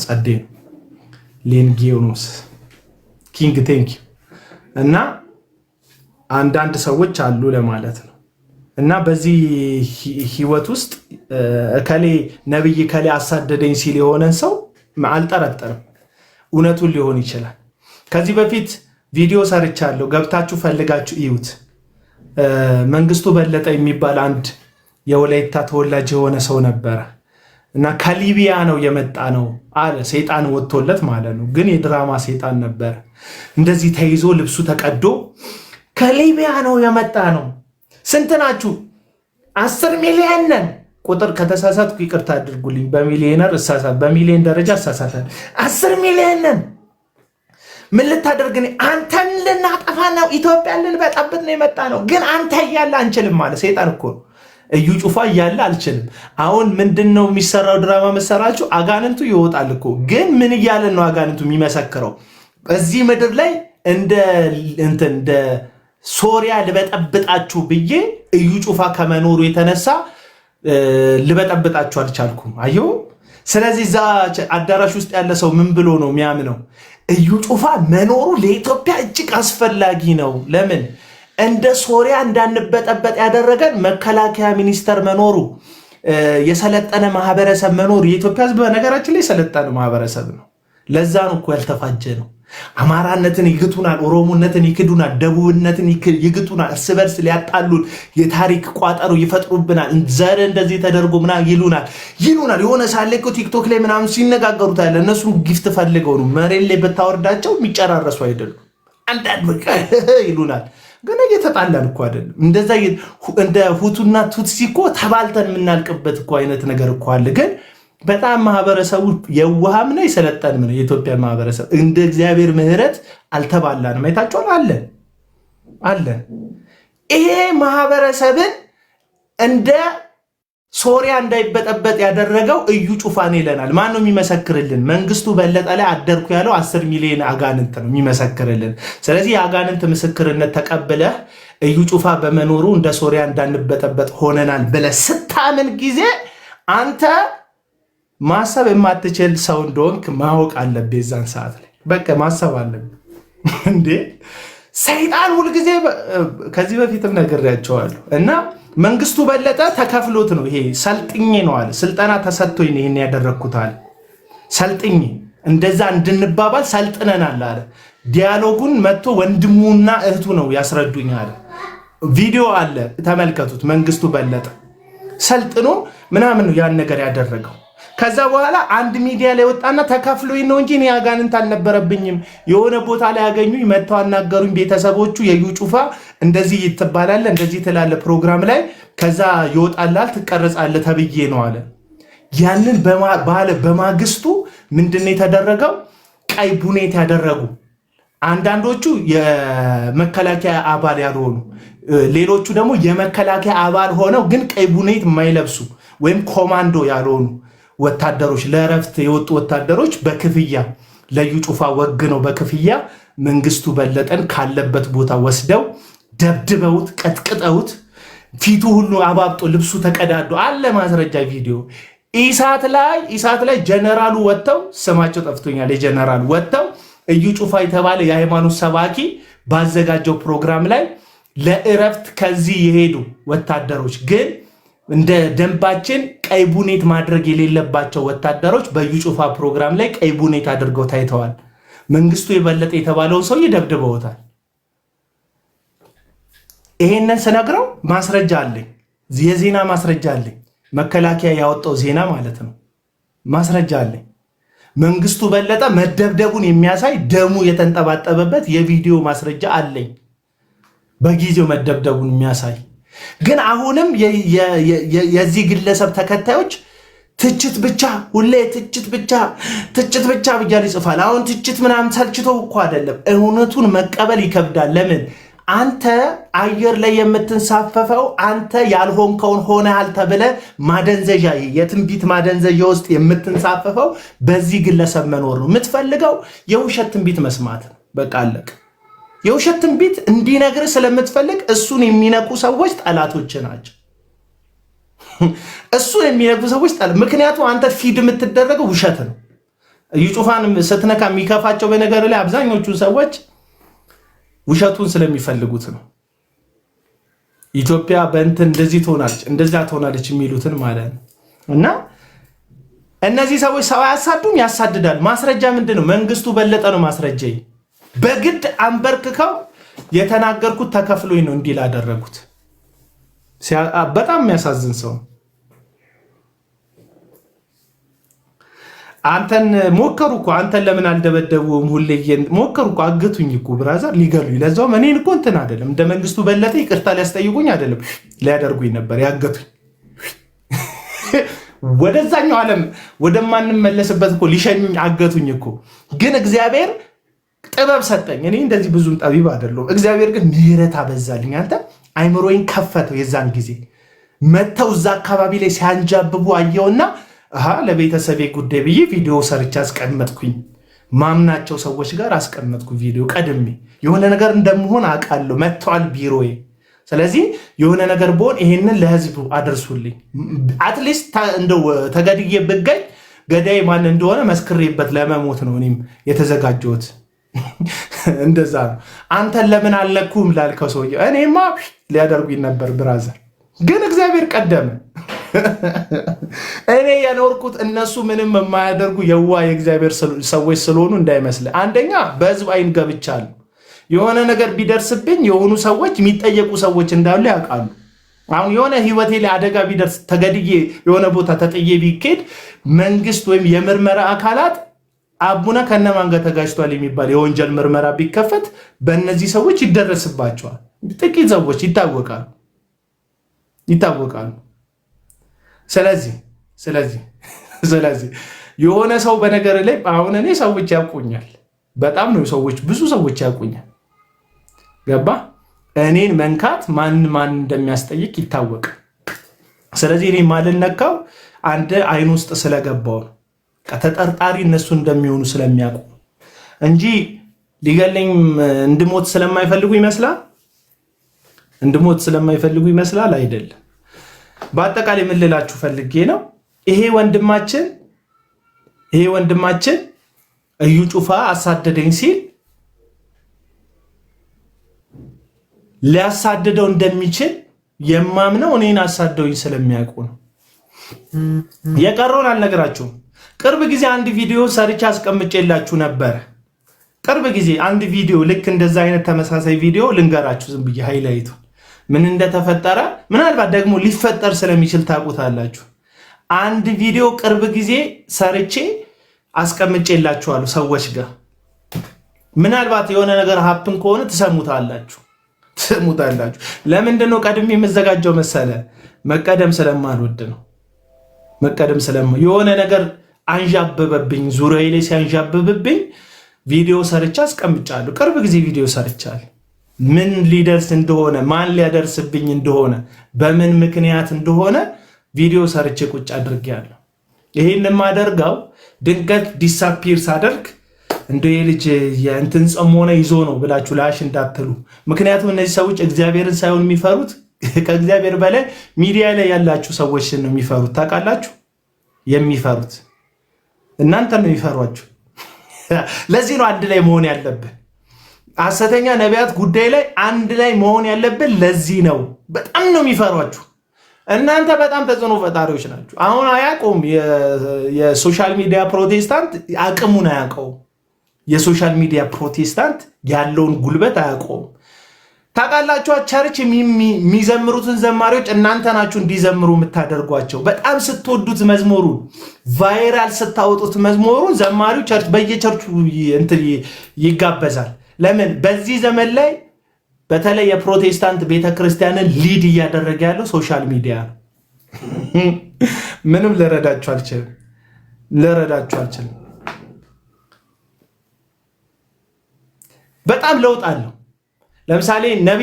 ጸዴ ነው። ሌንጊዮኖስ ኪንግ ቴንኪው። እና አንዳንድ ሰዎች አሉ ለማለት ነው። እና በዚህ ህይወት ውስጥ እከሌ ነብይ እከሌ አሳደደኝ ሲል የሆነን ሰው አልጠረጠርም፣ እውነቱን ሊሆን ይችላል። ከዚህ በፊት ቪዲዮ ሰርቻለሁ፣ ገብታችሁ ፈልጋችሁ እዩት። መንግስቱ በለጠ የሚባል አንድ የወላይታ ተወላጅ የሆነ ሰው ነበረ እና ከሊቢያ ነው የመጣ ነው አለ። ሰይጣን ወጥቶለት ማለት ነው። ግን የድራማ ሰይጣን ነበር። እንደዚህ ተይዞ ልብሱ ተቀዶ ከሊቢያ ነው የመጣ ነው። ስንት ናችሁ? 10 ሚሊዮን ነን። ቁጥር ከተሳሳትኩ ይቅርታ አድርጉልኝ። በሚሊዮነር እሳሳት፣ በሚሊዮን ደረጃ እሳሳታል። 10 ሚሊዮን ነን። ምን ልታደርግ ነው? አንተን ልናጠፋ ነው፣ ኢትዮጵያን ልንበጣብጥ ነው የመጣ ነው። ግን አንተ እያለ አንችልም ማለት ሰይጣን እኮ ነው። እዩ ጩፋ እያለ አልችልም። አሁን ምንድነው የሚሰራው ድራማ መሰራችሁ? አጋንንቱ ይወጣል እኮ። ግን ምን እያለ ነው አጋንንቱ የሚመሰክረው? በዚህ ምድር ላይ እንደ ሶሪያ ልበጠብጣችሁ ብዬ እዩ ጩፋ ከመኖሩ የተነሳ ልበጠብጣችሁ አልቻልኩም። አየሁ። ስለዚህ እዛ አዳራሽ ውስጥ ያለ ሰው ምን ብሎ ነው የሚያምነው? እዩ ጩፋ መኖሩ ለኢትዮጵያ እጅግ አስፈላጊ ነው። ለምን? እንደ ሶሪያ እንዳንበጠበጥ ያደረገን መከላከያ ሚኒስቴር መኖሩ፣ የሰለጠነ ማህበረሰብ መኖሩ። የኢትዮጵያ ሕዝብ በነገራችን ላይ የሰለጠነ ማህበረሰብ ነው። ለዛ ነው እኮ ያልተፋጀ ነው። አማራነትን ይግቱናል፣ ኦሮሞነትን ይክዱናል፣ ደቡብነትን ይግቱናል፣ እርስ በርስ ሊያጣሉን የታሪክ ቋጠሮ ይፈጥሩብናል። ዘር እንደዚህ ተደርጎ ምናምን ይሉናል። የሆነ ሳለ እኮ ቲክቶክ ላይ ምናምን ሲነጋገሩት ያለ እነሱም ጊፍት ፈልገው ነው። መሬት ላይ ብታወርዳቸው የሚጨራረሱ አይደሉም። አንዳንድ በቃ ይሉናል፣ ግን እየተጣላን እኮ አይደለም። እንደዛ እንደ ሁቱና ቱትሲ እኮ ተባልተን የምናልቅበት እኮ አይነት ነገር እኮ አለ። ግን በጣም ማህበረሰቡ የዋህም ነው የሰለጠንም ነው። የኢትዮጵያ ማህበረሰብ እንደ እግዚአብሔር ምሕረት አልተባላንም። አይታችኋል? አለን። ይሄ ማህበረሰብን እንደ ሶሪያ እንዳይበጠበጥ ያደረገው እዩ ጩፋን ይለናል። ማን ነው የሚመሰክርልን? መንግስቱ በለጠ ላይ አደርኩ ያለው 10 ሚሊዮን አጋንንት ነው የሚመሰክርልን። ስለዚህ የአጋንንት ምስክርነት ተቀብለህ እዩ ጩፋ በመኖሩ እንደ ሶሪያ እንዳንበጠበጥ ሆነናል ብለህ ስታምን ጊዜ አንተ ማሰብ የማትችል ሰው እንደሆንክ ማወቅ አለብህ። የዛን ሰዓት ላይ በቃ ማሰብ አለብህ። እንዴ ሰይጣን ሁልጊዜ ከዚህ በፊትም ነግሬያቸዋለሁ። እና መንግስቱ በለጠ ተከፍሎት ነው ይሄ ሰልጥኜ ነው አለ። ስልጠና ተሰጥቶኝ ነው ይሄን ያደረግኩት አለ። ሰልጥኜ እንደዛ እንድንባባል ሰልጥነናል አለ። ዲያሎጉን መጥቶ ወንድሙና እህቱ ነው ያስረዱኛል። ቪዲዮ አለ ተመልከቱት። መንግስቱ በለጠ ሰልጥኖ ምናምን ነው ያን ነገር ያደረገው። ከዛ በኋላ አንድ ሚዲያ ላይ ወጣና ተከፍሎኝ ነው እንጂ እኔ አጋንንት አልነበረብኝም፣ የሆነ ቦታ ላይ ያገኙኝ መጥተው አናገሩኝ ቤተሰቦቹ፣ የዩ ጩፋ እንደዚህ ይትባላል እንደዚህ ትላለ ፕሮግራም ላይ ከዛ ይወጣላል ትቀርጻለህ ተብዬ ነው አለ። ያንን በማግስቱ ምንድነው የተደረገው? ቀይ ቡኔት ያደረጉ አንዳንዶቹ የመከላከያ አባል ያልሆኑ፣ ሌሎቹ ደግሞ የመከላከያ አባል ሆነው ግን ቀይ ቡኔት የማይለብሱ ወይም ኮማንዶ ያልሆኑ ወታደሮች፣ ለእረፍት የወጡ ወታደሮች በክፍያ ለዩ ጩፋ ወግ ነው በክፍያ መንግስቱ በለጠን ካለበት ቦታ ወስደው ደብድበውት ቀጥቅጠውት ፊቱ ሁሉ አባብጦ ልብሱ ተቀዳዶ አለ ማስረጃ ቪዲዮ። ኢሳት ላይ ጀነራሉ ወጥተው ስማቸው ጠፍቶኛል፣ የጀነራሉ ወጥተው እዩ ጩፋ የተባለ የሃይማኖት ሰባኪ ባዘጋጀው ፕሮግራም ላይ ለእረፍት ከዚህ የሄዱ ወታደሮች ግን እንደ ደንባችን ቀይ ቡኔት ማድረግ የሌለባቸው ወታደሮች በዩ ጩፋ ፕሮግራም ላይ ቀይ ቡኔት አድርገው ታይተዋል። መንግስቱ የበለጠ የተባለውን ሰው ይደብድበውታል። ይሄንን ስነግረው ማስረጃ አለኝ፣ የዜና ማስረጃ አለኝ። መከላከያ ያወጣው ዜና ማለት ነው። ማስረጃ አለኝ። መንግስቱ በለጠ መደብደቡን የሚያሳይ ደሙ የተንጠባጠበበት የቪዲዮ ማስረጃ አለኝ፣ በጊዜው መደብደቡን የሚያሳይ ግን አሁንም የዚህ ግለሰብ ተከታዮች ትችት ብቻ ሁሌ ትችት ብቻ ብያል ይጽፋል። አሁን ትችት ምናምን ሰልችቶ እኮ አይደለም፣ እውነቱን መቀበል ይከብዳል። ለምን አንተ አየር ላይ የምትንሳፈፈው አንተ ያልሆንከውን ሆነሃል ተብለ ማደንዘዣ፣ የትንቢት ማደንዘዣ ውስጥ የምትንሳፈፈው በዚህ ግለሰብ መኖር ነው። የምትፈልገው የውሸት ትንቢት መስማት ነው። በቃ አለቅ። የውሸት ትንቢት እንዲነግር ስለምትፈልግ እሱን የሚነቁ ሰዎች ጠላቶች ናቸው። እሱን የሚነቁ ሰዎች ምክንያቱም አንተ ፊድ የምትደረገው ውሸት ነው። እዩ ጩፋን ስትነካ የሚከፋቸው በነገር ላይ አብዛኞቹ ሰዎች ውሸቱን ስለሚፈልጉት ነው። ኢትዮጵያ በእንትን እንደዚህ ትሆናለች እንደዛ ትሆናለች የሚሉትን ማለት ነው። እና እነዚህ ሰዎች ሰው አያሳዱም፣ ያሳድዳል። ማስረጃ ምንድነው? መንግስቱ በለጠ ነው ማስረጃ። በግድ አንበርክከው የተናገርኩት ተከፍሎኝ ነው እንዲል አደረጉት። በጣም የሚያሳዝን ሰው። አንተን ሞከሩ እኮ አንተን ለምን አልደበደቡም? ሁሌ ሞከሩ እኮ አገቱኝ እኮ ብራዘር፣ ሊገሉኝ። ለዛውም እኔን እኮ እንትን አይደለም እንደ መንግስቱ በለጠ ይቅርታ ሊያስጠይቁኝ አይደለም ሊያደርጉኝ ነበር ያገቱኝ። ወደዛኛው ዓለም ወደማንመለስበት እኮ ሊሸኙኝ አገቱኝ እኮ። ግን እግዚአብሔር ጥበብ ሰጠኝ። እኔ እንደዚህ ብዙም ጠቢብ አይደለሁም። እግዚአብሔር ግን ምህረት አበዛልኝ። አንተ አይምሮዬን ከፈተው። የዛን ጊዜ መተው እዛ አካባቢ ላይ ሲያንጃብቡ አየውና ለቤተሰቤ ጉዳይ ብዬ ቪዲዮ ሰርቻ አስቀመጥኩኝ። ማምናቸው ሰዎች ጋር አስቀመጥኩ ቪዲዮ ቀድሜ። የሆነ ነገር እንደምሆን አውቃለሁ። መጥተዋል ቢሮዬ። ስለዚህ የሆነ ነገር ብሆን ይሄንን ለህዝቡ አደርሱልኝ። አትሊስት እንደው ተገድዬ ብገኝ ገዳይ ማን እንደሆነ መስክሬበት ለመሞት ነው እኔም የተዘጋጀሁት። እንደዛ ነው። አንተን ለምን አልነኩም ላልከው ሰውዬ እኔማ ሊያደርጉኝ ነበር ብራዘር፣ ግን እግዚአብሔር ቀደመ። እኔ የኖርኩት እነሱ ምንም የማያደርጉ የዋ የእግዚአብሔር ሰዎች ስለሆኑ እንዳይመስል። አንደኛ በህዝብ አይን ገብቻለሁ። የሆነ ነገር ቢደርስብኝ የሆኑ ሰዎች የሚጠየቁ ሰዎች እንዳሉ ያውቃሉ። አሁን የሆነ ህይወቴ ላይ አደጋ ቢደርስ ተገድዬ የሆነ ቦታ ተጥዬ ቢኬድ መንግስት ወይም የምርመራ አካላት አቡነ ከነማን ጋር ተጋጭቷል የሚባል የወንጀል ምርመራ ቢከፈት በእነዚህ ሰዎች ይደረስባቸዋል። ጥቂት ሰዎች ይታወቃሉ። ስለዚህ የሆነ ሰው በነገር ላይ አሁን እኔ ሰዎች ያውቁኛል፣ በጣም ነው ብዙ ሰዎች ያውቁኛል። ገባ? እኔን መንካት ማን እንደሚያስጠይቅ ይታወቅ። ስለዚህ እኔ ማልነካው አንድ አይን ውስጥ ስለገባው ነው። ተጠርጣሪ እነሱ እንደሚሆኑ ስለሚያውቁ እንጂ ሊገለኝ እንድሞት ስለማይፈልጉ ይመስላል አይደለም። በአጠቃላይ ምን ልላችሁ ፈልጌ ነው፣ ይሄ ወንድማችን እዩ ጩፋ አሳደደኝ ሲል ሊያሳድደው እንደሚችል የማምነው እኔን አሳደውኝ ስለሚያውቁ ነው። የቀረውን አልነግራችሁም። ቅርብ ጊዜ አንድ ቪዲዮ ሰርቻ አስቀምጬላችሁ ነበር። ቅርብ ጊዜ አንድ ቪዲዮ ልክ እንደዛ አይነት ተመሳሳይ ቪዲዮ ልንገራችሁ ዝም ብዬ ሃይላይቱ ምን እንደተፈጠረ ምናልባት ደግሞ ሊፈጠር ስለሚችል ታውቁታላችሁ። አንድ ቪዲዮ ቅርብ ጊዜ ሰርቼ አስቀምጬላችኋለሁ ሰዎች ጋር ምናልባት የሆነ ነገር ሀፕን ከሆነ ትሰሙታላችሁ። ለምንድን ነው ቀድሜ የምዘጋጀው መሰለ? መቀደም ስለማልወድ ነው። መቀደም የሆነ ነገር አንዣበበብኝ፣ ዙሪያዬ ላይ ሲያንዣበብብኝ ቪዲዮ ሰርቻ አስቀምጫለሁ። ቅርብ ጊዜ ቪዲዮ ሰርቻለሁ። ምን ሊደርስ እንደሆነ ማን ሊያደርስብኝ እንደሆነ በምን ምክንያት እንደሆነ ቪዲዮ ሰርቼ ቁጭ አድርጌያለሁ። ይሄን የማደርገው ድንገት ዲሳፒር ሳደርግ እንደ ልጅ የእንትን ጾሞነ ይዞ ነው ብላችሁ ላሽ እንዳትሉ። ምክንያቱም እነዚህ ሰዎች እግዚአብሔርን ሳይሆን የሚፈሩት ከእግዚአብሔር በላይ ሚዲያ ላይ ያላችሁ ሰዎችን ነው የሚፈሩት። ታውቃላችሁ? የሚፈሩት እናንተን ነው የሚፈሯችሁ። ለዚህ ነው አንድ ላይ መሆን ያለብን። ሐሰተኛ ነቢያት ጉዳይ ላይ አንድ ላይ መሆን ያለብን ለዚህ ነው። በጣም ነው የሚፈሯችሁ። እናንተ በጣም ተጽዕኖ ፈጣሪዎች ናችሁ። አሁን አያውቀውም። የሶሻል ሚዲያ ፕሮቴስታንት አቅሙን አያውቀውም። የሶሻል ሚዲያ ፕሮቴስታንት ያለውን ጉልበት አያውቀውም። ታውቃላችሁ? ቸርች የሚዘምሩትን ዘማሪዎች እናንተ ናችሁ እንዲዘምሩ የምታደርጓቸው። በጣም ስትወዱት መዝሙሩን ቫይራል ስታወጡት መዝሙሩን ዘማሪው ቸርች በየቸርቹ እንትን ይጋበዛል። ለምን? በዚህ ዘመን ላይ በተለይ የፕሮቴስታንት ቤተክርስቲያንን ሊድ እያደረገ ያለው ሶሻል ሚዲያ ነው። ምንም ልረዳችሁ አልችልም። በጣም ለውጥ አለው። ለምሳሌ ነቢ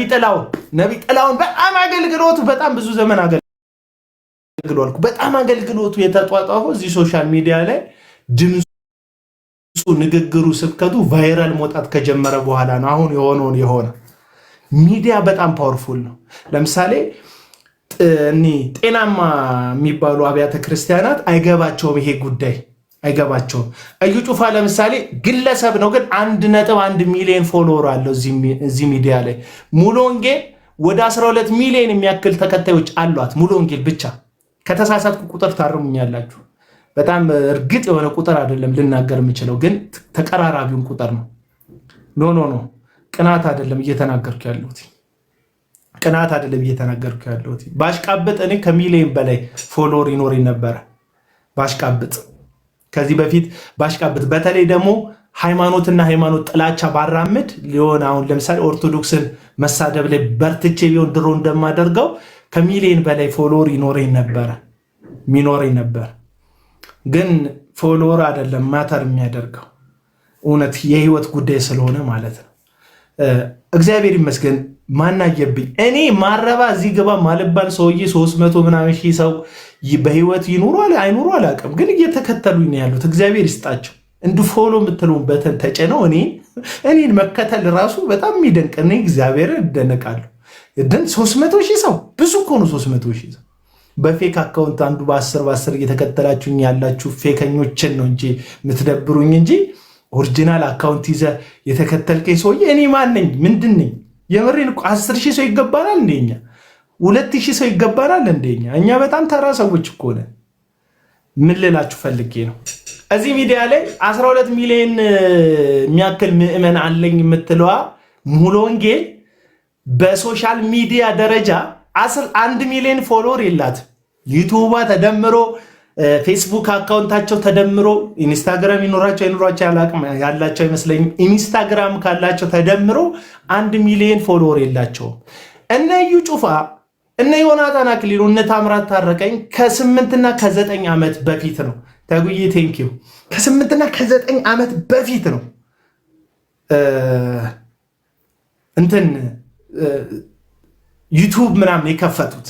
ጥላውን በጣም አገልግሎቱ በጣም ብዙ ዘመን አገልግሏል። በጣም አገልግሎቱ የተጧጧፈው እዚህ ሶሻል ሚዲያ ላይ ድምፁ፣ ንግግሩ፣ ስብከቱ ቫይራል መውጣት ከጀመረ በኋላ ነው። አሁን የሆነ ሚዲያ በጣም ፓወርፉል ነው። ለምሳሌ ጤናማ የሚባሉ አብያተ ክርስቲያናት አይገባቸውም፣ ይሄ ጉዳይ አይገባቸውም። እዩ ጩፋ ለምሳሌ ግለሰብ ነው፣ ግን 1.1 ሚሊዮን ፎሎወር አለው እዚህ ሚዲያ ላይ። ሙሉ ወንጌል ወደ 12 ሚሊዮን የሚያክል ተከታዮች አሏት። ሙሉ ወንጌል ብቻ። ከተሳሳትኩ ቁጥር ታርሙኛላችሁ። በጣም እርግጥ የሆነ ቁጥር አይደለም ልናገር የምችለው፣ ግን ተቀራራቢውን ቁጥር ነው። ኖ ቅናት አይደለም እየተናገርኩ ያለሁት። ባሽቃብጥ እኔ ከሚሊዮን በላይ ፎሎወር ይኖረኝ ነበረ። ባሽቃብጥ ከዚህ በፊት ባሽቃብጥ፣ በተለይ ደግሞ ሃይማኖትና ሃይማኖት ጥላቻ ባራምድ ሊሆን አሁን ለምሳሌ ኦርቶዶክስን መሳደብ ላይ በርትቼ ቢሆን ድሮ እንደማደርገው ከሚሊዮን በላይ ፎሎወር ይኖረኝ ነበር። ግን ፎሎወር አይደለም ማተር የሚያደርገው እውነት የህይወት ጉዳይ ስለሆነ ማለት ነው። እግዚአብሔር ይመስገን ማናየብኝ እኔ ማረባ እዚህ ግባ ማልባል ሰውዬ 300 ምናምን ሺህ ሰው በህይወት ይኑሩ አይኑሩ አላውቅም፣ ግን እየተከተሉኝ ነው ያሉት። እግዚአብሔር ይስጣቸው። እንዱ ፎሎ የምትለውን በተን ተጭነው እኔን መከተል ራሱ በጣም የሚደንቅ እኔ እግዚአብሔር እደነቃለሁ። ግን 300 ሺህ ሰው ብዙ እኮ ነው። 300 ሺህ ሰው በፌክ አካውንት አንዱ በ10 እየተከተላችሁኝ ያላችሁ ፌከኞችን ነው እንጂ የምትደብሩኝ እንጂ ኦሪጂናል አካውንት ይዘ የተከተልከኝ ሰውዬ እኔ ማን ነኝ? ምንድን ነኝ? የምሬን እኮ 10 ሺህ ሰው ይገባናል እንደኛ 2000 ሰው ይገባናል እንደኛ። እኛ በጣም ተራ ሰዎች እኮ ነን። ምን ልላችሁ ፈልጌ ነው፣ እዚህ ሚዲያ ላይ 12 ሚሊዮን የሚያክል ምዕመን አለኝ የምትለዋ ሙሉ ወንጌል በሶሻል ሚዲያ ደረጃ 1 ሚሊዮን ፎሎወር የላትም። ዩቱባ ተደምሮ ፌስቡክ አካውንታቸው ተደምሮ ኢንስታግራም ይኖራቸው ያላቸው አይመስለኝም። ኢንስታግራም ካላቸው ተደምሮ 1 ሚሊዮን ፎሎወር የላቸውም። እነ እዩ ጩፋ፣ እነ ዮናታን አክሊሉ፣ እነ ታምራት ታረቀኝ ከ8 እና ከ9 ዓመት በፊት ነው። ተጉዬ ቴንኪው። ከ8 እና ከ9 ዓመት በፊት ነው ዩቱብ ምናምን የከፈቱት።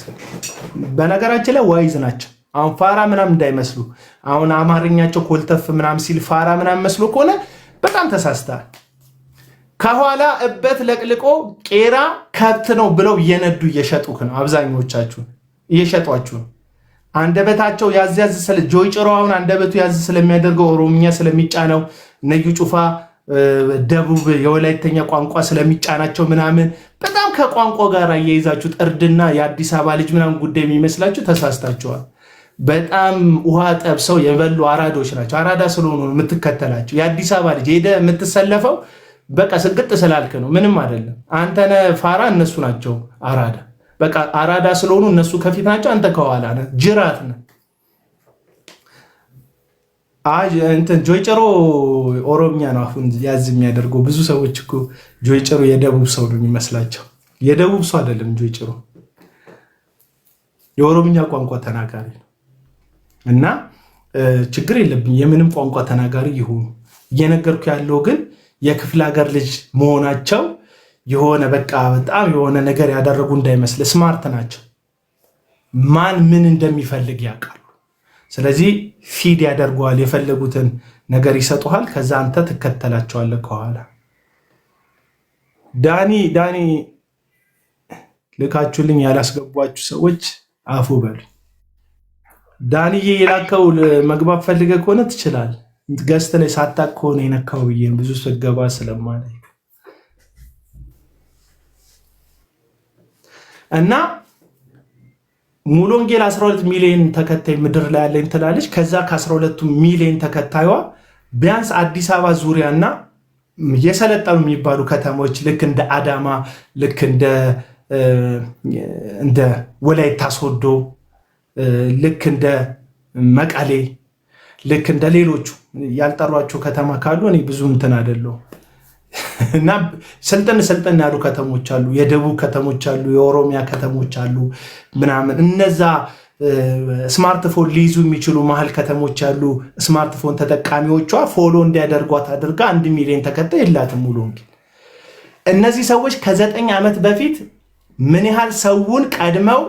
በነገራችን ላይ ዋይዝ ናቸው። አሁን ፋራ ምናምን እንዳይመስሉ። አሁን አማርኛቸው ኮልተፍ ምናምን ሲል ፋራ ምናምን መስሎ ከሆነ በጣም ተሳስተሃል። ከኋላ እበት ለቅልቆ ቄራ ከብት ነው ብለው እየነዱ እየሸጡክ ነው። አብዛኞቻችሁ እየሸጧችሁ ነው። አንደበታቸው ያዝ ስለ ጆይ ጭራውን አንደበቱ ያዝ ስለሚያደርገው ኦሮምኛ ስለሚጫነው ነዩ ጩፋ ደቡብ የወላይተኛ ቋንቋ ስለሚጫናቸው ምናምን በጣም ከቋንቋ ጋር እየይዛችሁ እርድና የአዲስ አበባ ልጅ ምናምን ጉዳይ የሚመስላችሁ ተሳስታችኋል። በጣም ውሃ ጠብሰው የበሉ አራዶች ናቸው። አራዳ ስለሆኑ የምትከተላቸው። የአዲስ አበባ ልጅ ሄደ የምትሰለፈው በቃ ስግጥ ስላልክ ነው። ምንም አይደለም። አንተነ ፋራ፣ እነሱ ናቸው አራዳ። በቃ አራዳ ስለሆኑ እነሱ ከፊት ናቸው፣ አንተ ከኋላ ነህ። ጅራት ነህ። እንትን ጆይጨሮ ኦሮምኛ ነው አሁን ያዝ የሚያደርገው። ብዙ ሰዎች እኮ ጆይጨሮ የደቡብ ሰው ነው የሚመስላቸው። የደቡብ ሰው አይደለም ጆይጨሮ፣ የኦሮምኛ ቋንቋ ተናጋሪ ነው። እና ችግር የለብኝ የምንም ቋንቋ ተናጋሪ ይሁኑ። እየነገርኩ ያለው ግን የክፍለ ሀገር ልጅ መሆናቸው የሆነ በቃ በጣም የሆነ ነገር ያደረጉ እንዳይመስል፣ ስማርት ናቸው። ማን ምን እንደሚፈልግ ያውቃሉ። ስለዚህ ፊድ ያደርገዋል። የፈለጉትን ነገር ይሰጡሃል። ከዛ አንተ ትከተላቸዋለህ ከኋላ። ዳኒ ልካችሁልኝ ያላስገቧችሁ ሰዎች አፉ በሉ። ዳኒዬ የላከው መግባት ፈልገ ከሆነ ትችላል። ገስት ላይ ሳታቅ ከሆነ የነካው ብዬ ብዙ ስገባ ስለማለት እና ሙሉ ወንጌል 12 ሚሊዮን ተከታይ ምድር ላይ ያለኝ ትላለች። ከዛ ከ12 ሚሊዮን ተከታይዋ ቢያንስ አዲስ አበባ ዙሪያና የሰለጠኑ የሚባሉ ከተሞች ልክ እንደ አዳማ፣ ልክ እንደ ወላይታ ሶዶ፣ ልክ እንደ መቀሌ፣ ልክ እንደ ሌሎቹ ያልጠሯቸው ከተማ ካሉ እኔ ብዙ እንትን አይደለሁም። እና ስልጥን ያሉ ከተሞች አሉ፣ የደቡብ ከተሞች አሉ፣ የኦሮሚያ ከተሞች አሉ ምናምን። እነዛ ስማርትፎን ሊይዙ የሚችሉ መሀል ከተሞች ያሉ ስማርትፎን ተጠቃሚዎቿ ፎሎ እንዲያደርጓት አድርጋ 1 ሚሊዮን ተከታይ የላትም ሙሉ ወንጌል። እነዚህ ሰዎች ከ9 ዓመት በፊት ምን ያህል ሰውን ቀድመው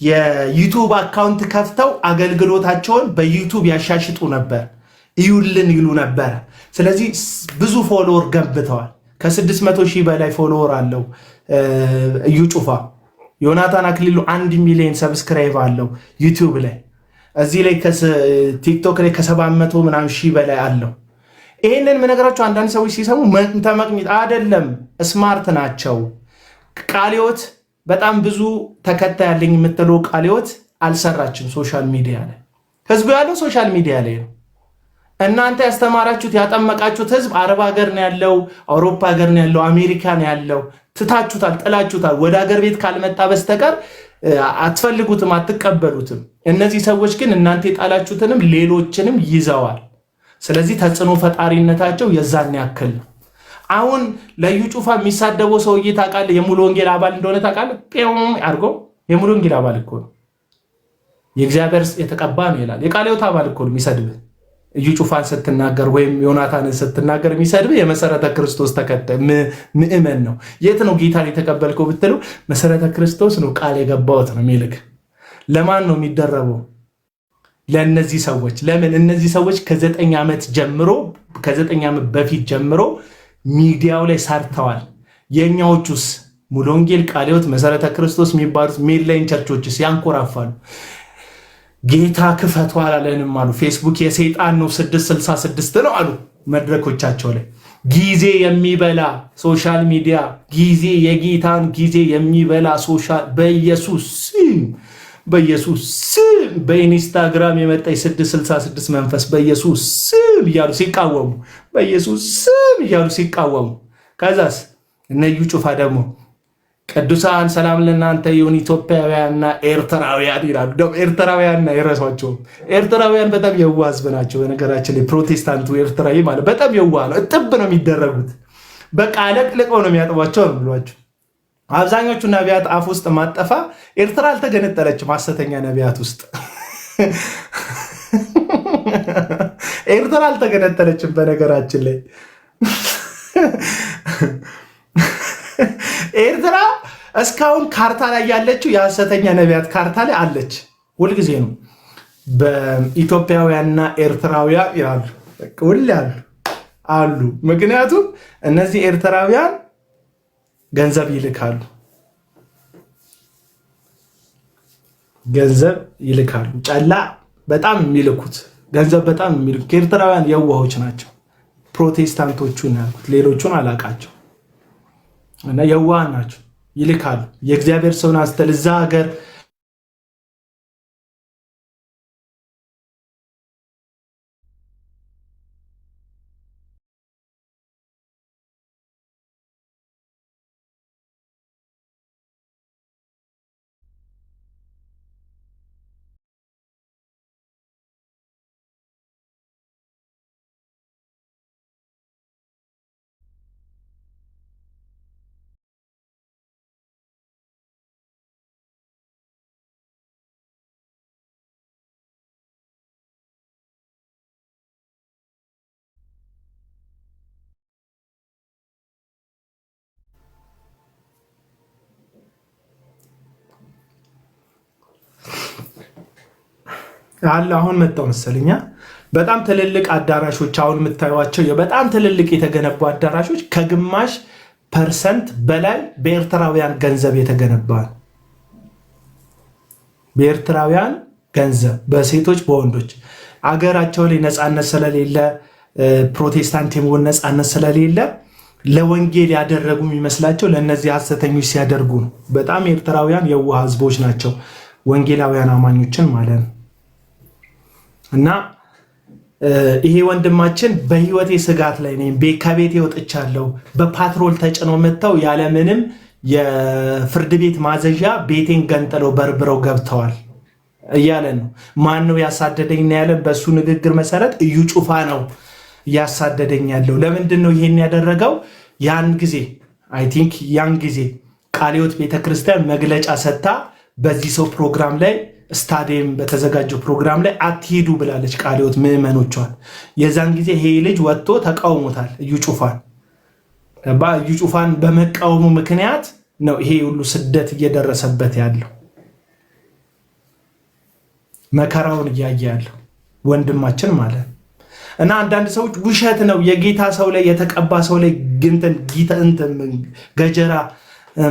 የዩቱብ አካውንት ከፍተው አገልግሎታቸውን በዩቱብ ያሻሽጡ ነበር፣ እዩልን ይሉ ነበር። ስለዚህ ብዙ ፎሎወር ገንብተዋል። ከ600 ሺህ በላይ ፎሎወር አለው እዩ ጩፋ። ዮናታን አክሊሉ 1 ሚሊዮን ሰብስክራይብ አለው ዩቲዩብ ላይ። እዚህ ላይ ቲክቶክ ላይ ከ700 ምናምን ሺህ በላይ አለው። ይህንን የምነግራቸው አንዳንድ ሰዎች ሲሰሙ ተመቅኝት አይደለም፣ ስማርት ናቸው። ቃልዮት በጣም ብዙ ተከታይ ያለኝ የምትለው ቃልዮት አልሰራችም ሶሻል ሚዲያ ላይ። ህዝቡ ያለው ሶሻል ሚዲያ ላይ ነው። እናንተ ያስተማራችሁት ያጠመቃችሁት ህዝብ አረብ ሀገር ነው ያለው፣ አውሮፓ ሀገር ነው ያለው፣ አሜሪካ ነው ያለው። ትታችሁታል፣ ጥላችሁታል። ወደ ሀገር ቤት ካልመጣ በስተቀር አትፈልጉትም፣ አትቀበሉትም። እነዚህ ሰዎች ግን እናንተ የጣላችሁትንም ሌሎችንም ይዘዋል። ስለዚህ ተጽዕኖ ፈጣሪነታቸው የዛን ያክል ነው። አሁን ለዩ ጩፋ የሚሳደበው ሰውዬ ታውቃለህ? የሙሉ ወንጌል አባል እንደሆነ ታውቃለህ? አድርጎ የሙሉ ወንጌል አባል እኮ ነው፣ የእግዚአብሔር የተቀባ ነው ይላል። የቃልዮት አባል እኮ ነው የሚሰድብህ። እዩ ጩፋን ስትናገር ወይም ዮናታንን ስትናገር የሚሰድብህ የመሰረተ ክርስቶስ ተከታይ ምእመን ነው። የት ነው ጌታን የተቀበልከው ብትለው መሰረተ ክርስቶስ ነው ቃል የገባሁት ነው የሚልክ። ለማን ነው የሚደረበው? ለእነዚህ ሰዎች። ለምን? እነዚህ ሰዎች ከ9 ዓመት ጀምሮ ከ9 ዓመት በፊት ጀምሮ ሚዲያው ላይ ሰርተዋል። የኛዎቹስ ሙሉ ወንጌል፣ ቃልዮት፣ መሰረተ ክርስቶስ የሚባሉት ሜንላይን ቸርቾችስ ያንኮራፋሉ። ጌታ ክፈቱ አላለንም አሉ። ፌስቡክ የሰይጣን ነው 666 ነው አሉ መድረኮቻቸው ላይ። ጊዜ የሚበላ ሶሻል ሚዲያ፣ ጊዜ የጌታን ጊዜ የሚበላ ሶሻል በኢየሱስ ስም በኢንስታግራም የመጣ 666 መንፈስ በኢየሱስ ስም እያሉ ሲቃወሙ፣ በኢየሱስ ስም እያሉ ሲቃወሙ፣ ከዛስ እነ እዩ ጩፋ ደግሞ ቅዱሳን ሰላም ለእናንተ ይሁን ኢትዮጵያውያንና ኤርትራውያን ይላሉ። ደግሞ ኤርትራውያንና የረሷቸው ኤርትራውያን በጣም የዋህ ህዝብ ናቸው። በነገራችን ላይ ፕሮቴስታንቱ ኤርትራዊ ማለት በጣም የዋህ ነው። እጥብ ነው የሚደረጉት። በቃ አለቅልቀው ነው የሚያጥቧቸው ነው ብሏቸው። አብዛኞቹ ነቢያት አፍ ውስጥ ማጠፋ ኤርትራ አልተገነጠለችም። ሐሰተኛ ነቢያት ውስጥ ኤርትራ አልተገነጠለችም። በነገራችን ላይ ኤርትራ እስካሁን ካርታ ላይ ያለችው የሐሰተኛ ነቢያት ካርታ ላይ አለች። ሁልጊዜ ነው በኢትዮጵያውያንና ኤርትራውያን ይላሉ። ሁሌ አሉ። ምክንያቱም እነዚህ ኤርትራውያን ገንዘብ ይልካሉ። ጨላ በጣም የሚልኩት ገንዘብ በጣም የሚልኩት ከኤርትራውያን የዋሆች ናቸው። ፕሮቴስታንቶቹን ያልኩት ሌሎቹን አላቃቸው እና የዋህ ናቸው፣ ይልካሉ። የእግዚአብሔር ሰውን አስተል እዛ ሀገር አለ አሁን መጣው መሰለኛ። በጣም ትልልቅ አዳራሾች አሁን የምታዩቸው በጣም ትልልቅ የተገነቡ አዳራሾች ከግማሽ ፐርሰንት በላይ በኤርትራውያን ገንዘብ የተገነባ በኤርትራውያን ገንዘብ በሴቶች በወንዶች አገራቸው ላይ ነፃነት ስለሌለ ፕሮቴስታንት የመሆን ነፃነት ስለሌለ ለወንጌል ያደረጉ የሚመስላቸው ለነዚህ ሐሰተኞች ሲያደርጉ ነው። በጣም ኤርትራውያን የዋህ ህዝቦች ናቸው፣ ወንጌላውያን አማኞችን ማለት ነው። እና ይሄ ወንድማችን በህይወቴ ስጋት ላይ ነኝ፣ ከቤቴ ወጥቻለሁ፣ በፓትሮል ተጭነው መጥተው ያለምንም የፍርድ ቤት ማዘዣ ቤቴን ገንጥለው በርብረው ገብተዋል እያለ ነው። ማን ነው ያሳደደኝ ነው ያለን። በሱ ንግግር መሰረት እዩ ጩፋ ነው ያሳደደኝ ያለው። ለምንድን ነው ይሄን ያደረገው? ያን ጊዜ አይ ቲንክ ያን ጊዜ ቃለ ሕይወት ቤተክርስቲያን መግለጫ ሰጥታ በዚህ ሰው ፕሮግራም ላይ ስታዲየም በተዘጋጀው ፕሮግራም ላይ አትሄዱ ብላለች ቃለ ሕይወት ምዕመኖቿን። የዛን ጊዜ ይሄ ልጅ ወጥቶ ተቃውሞታል እዩ ጩፋን። እዩ ጩፋን በመቃወሙ ምክንያት ነው ይሄ ሁሉ ስደት እየደረሰበት ያለው፣ መከራውን እያየ ያለው ወንድማችን ማለት ነው። እና አንዳንድ ሰዎች ውሸት ነው የጌታ ሰው ላይ የተቀባ ሰው ላይ ገጀራ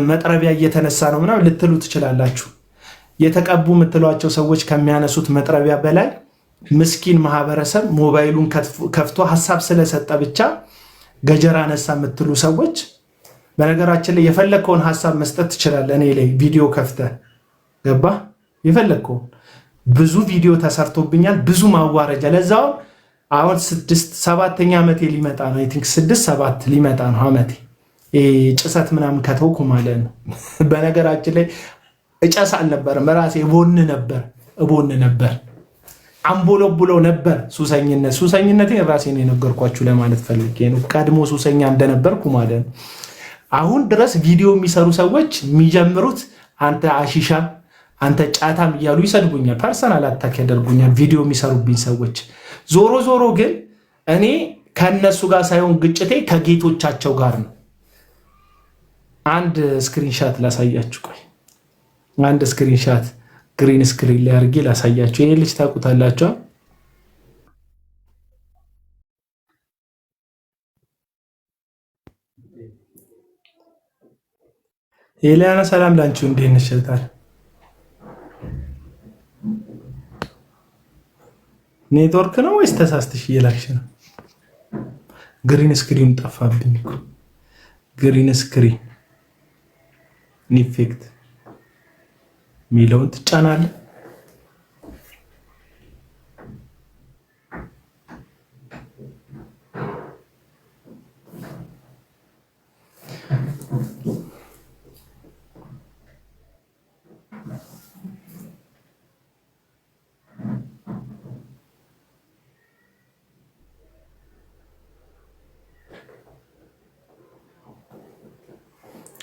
መጥረቢያ እየተነሳ ነው ምናምን ልትሉ ትችላላችሁ። የተቀቡ የምትሏቸው ሰዎች ከሚያነሱት መጥረቢያ በላይ ምስኪን ማህበረሰብ ሞባይሉን ከፍቶ ሀሳብ ስለሰጠ ብቻ ገጀራ ነሳ የምትሉ ሰዎች፣ በነገራችን ላይ የፈለግከውን ሀሳብ መስጠት ትችላለህ። እኔ ላይ ቪዲዮ ከፍተ ገባ የፈለግከውን ብዙ ቪዲዮ ተሰርቶብኛል፣ ብዙ ማዋረጃ። ለዛውም አሁን 6-7ኛ ዓመቴ ሊመጣ ነው። አይ ቲንክ 6-7 ሊመጣ ነው ዓመቴ ጭሰት ምናምን ከተውኩ ማለት ነው። በነገራችን ላይ እጨስ አልነበረም፣ ራሴ እቦን ነበር አምቦሎብሎ ነበር። ሱሰኝነቴን ራሴን የነገርኳችሁ ለማለት ፈልጌ ነው። ቀድሞ ሱሰኛ እንደነበርኩ ማለት ነው። አሁን ድረስ ቪዲዮ የሚሰሩ ሰዎች የሚጀምሩት አንተ አሺሻ አንተ ጫታም እያሉ ይሰድቡኛል፣ ፐርሰናል አታክ ያደርጉኛል ቪዲዮ የሚሰሩብኝ ሰዎች። ዞሮ ዞሮ ግን እኔ ከነሱ ጋር ሳይሆን ግጭቴ ከጌቶቻቸው ጋር ነው። አንድ ስክሪንሻት ላሳያችሁ። ቆይ አንድ ስክሪንሻት ግሪን ስክሪን ላይ አድርጌ ላሳያችሁ። ይሄ ልጅ ታውቁታላችሁ። ኤሊያና ሰላም ላንቺው፣ እንዴት ነሽ? ኔትወርክ ነው ወይስ ተሳስተሽ እየላክሽ ነው? ግሪን ስክሪን ጠፋብኝ እኮ። ግሪን ስክሪን ኢፌክት ሚለውን ትጫናለህ።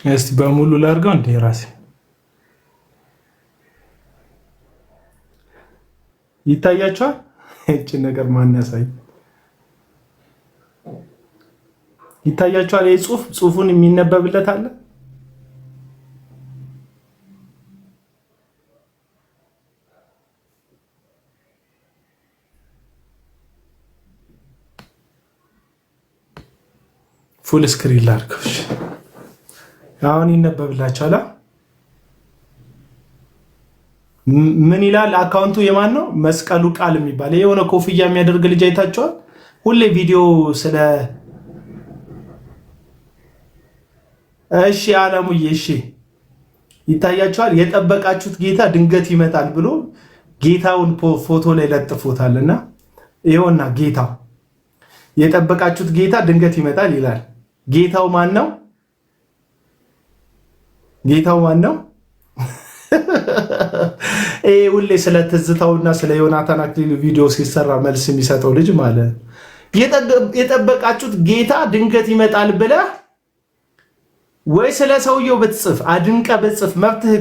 እስቲ በሙሉ ላድርገው እንደ ራሴ ይታያችኋል። እቺ ነገር ማን ያሳይ? ይታያችኋል? ይሄ ጽሁፉን የሚነበብለት አለ። ፉል ስክሪን ላድርገው። አሁን ይነበብላችኋል። ምን ይላል? አካውንቱ የማን ነው? መስቀሉ ቃል የሚባል የሆነ ኮፍያ የሚያደርግ ልጅ አይታችኋል? ሁሌ ቪዲዮ ስለ እሺ አለሙዬ፣ እሺ ይታያችኋል? የጠበቃችሁት ጌታ ድንገት ይመጣል ብሎ ጌታውን ፎቶ ላይ ለጥፎታልና ይኸውና ጌታው የጠበቃችሁት ጌታ ድንገት ይመጣል ይላል። ጌታው ማን ነው? ጌታው ማን ነው? ሁሌ ስለ ትዝታውና ስለ ዮናታን አክሊሉ ቪዲዮ ሲሰራ መልስ የሚሰጠው ልጅ ማለት ነው። የጠበቃችሁት ጌታ ድንገት ይመጣል ብለህ ወይ ስለ ሰውየው ብትጽፍ አድንቀ ብትጽፍ መብትህ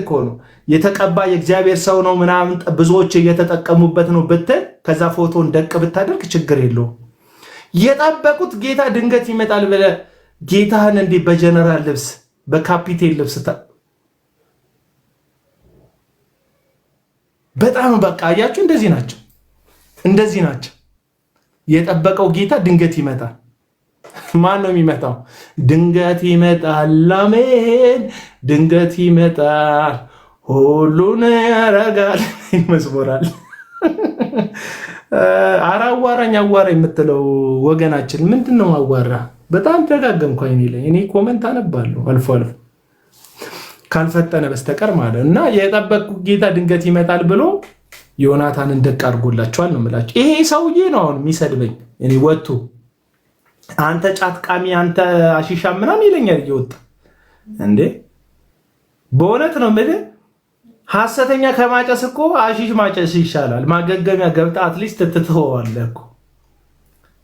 እኮ ነው። የተቀባ የእግዚአብሔር ሰው ነው ምናምን ብዙዎች እየተጠቀሙበት ነው ብትል ከዛ ፎቶን ደቅ ብታደርግ ችግር የለውም። የጠበቁት ጌታ ድንገት ይመጣል ብለህ ጌታህን እንዲህ በጀነራል ልብስ በካፒቴን ልብስ በጣም በቃ አያችሁ፣ እንደዚህ ናቸው። የጠበቀው ጌታ ድንገት ይመጣል። ማን ነው የሚመጣው? ድንገት ይመጣል። አሜን። ድንገት ይመጣል፣ ሁሉን ያረጋል። ይመስቦራል። አዋራኝ የምትለው ወገናችን ምንድን ነው አዋራ? በጣም ደጋገምኩ አይኔ ላይ። እኔ ኮመንት አነባለሁ አልፎ አልፎ ካልፈጠነ በስተቀር ማለት እና የጠበቁ ጌታ ድንገት ይመጣል ብሎ ዮናታንን ደቅ አድርጎላቸዋል ነው የምላቸው። ይሄ ሰውዬ ነው አሁን የሚሰድበኝ። እኔ ወጥቶ አንተ ጫት ቃሚ፣ አንተ አሺሻ ምናምን ይለኛል እየወጣ እንዴ። በእውነት ነው የምልህ፣ ሐሰተኛ ከማጨስ እኮ አሺሽ ማጨስ ይሻላል። ማገገሚያ ገብተህ አትሊስት ትተዋለህ እኮ።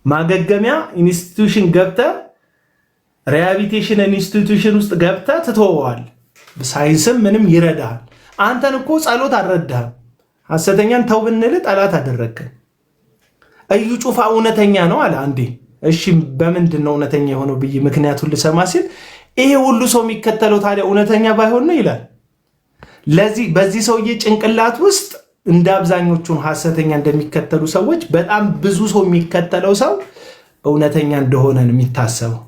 ማገገሚያ ኢንስቲትዩሽን ገብተህ ሪሃቢሊቴሽን ኢንስቲትዩሽን ውስጥ ገብተህ ትተዋለህ። ሳይንስም ምንም ይረዳሃል። አንተን እኮ ጸሎት አልረዳህም። ሐሰተኛን ተው ብንል ጠላት አደረግከን። እዩ ጩፋ እውነተኛ ነው አለ አንዴ። እሺ በምንድን ነው እውነተኛ የሆነው ብዬ ምክንያቱን ልሰማ ሲል ይሄ ሁሉ ሰው የሚከተለው ታዲያ እውነተኛ ባይሆን ነው ይላል። በዚህ ሰውዬ ጭንቅላት ውስጥ እንደ አብዛኞቹን ሐሰተኛ እንደሚከተሉ ሰዎች በጣም ብዙ ሰው የሚከተለው ሰው እውነተኛ እንደሆነ ነው የሚታሰበው።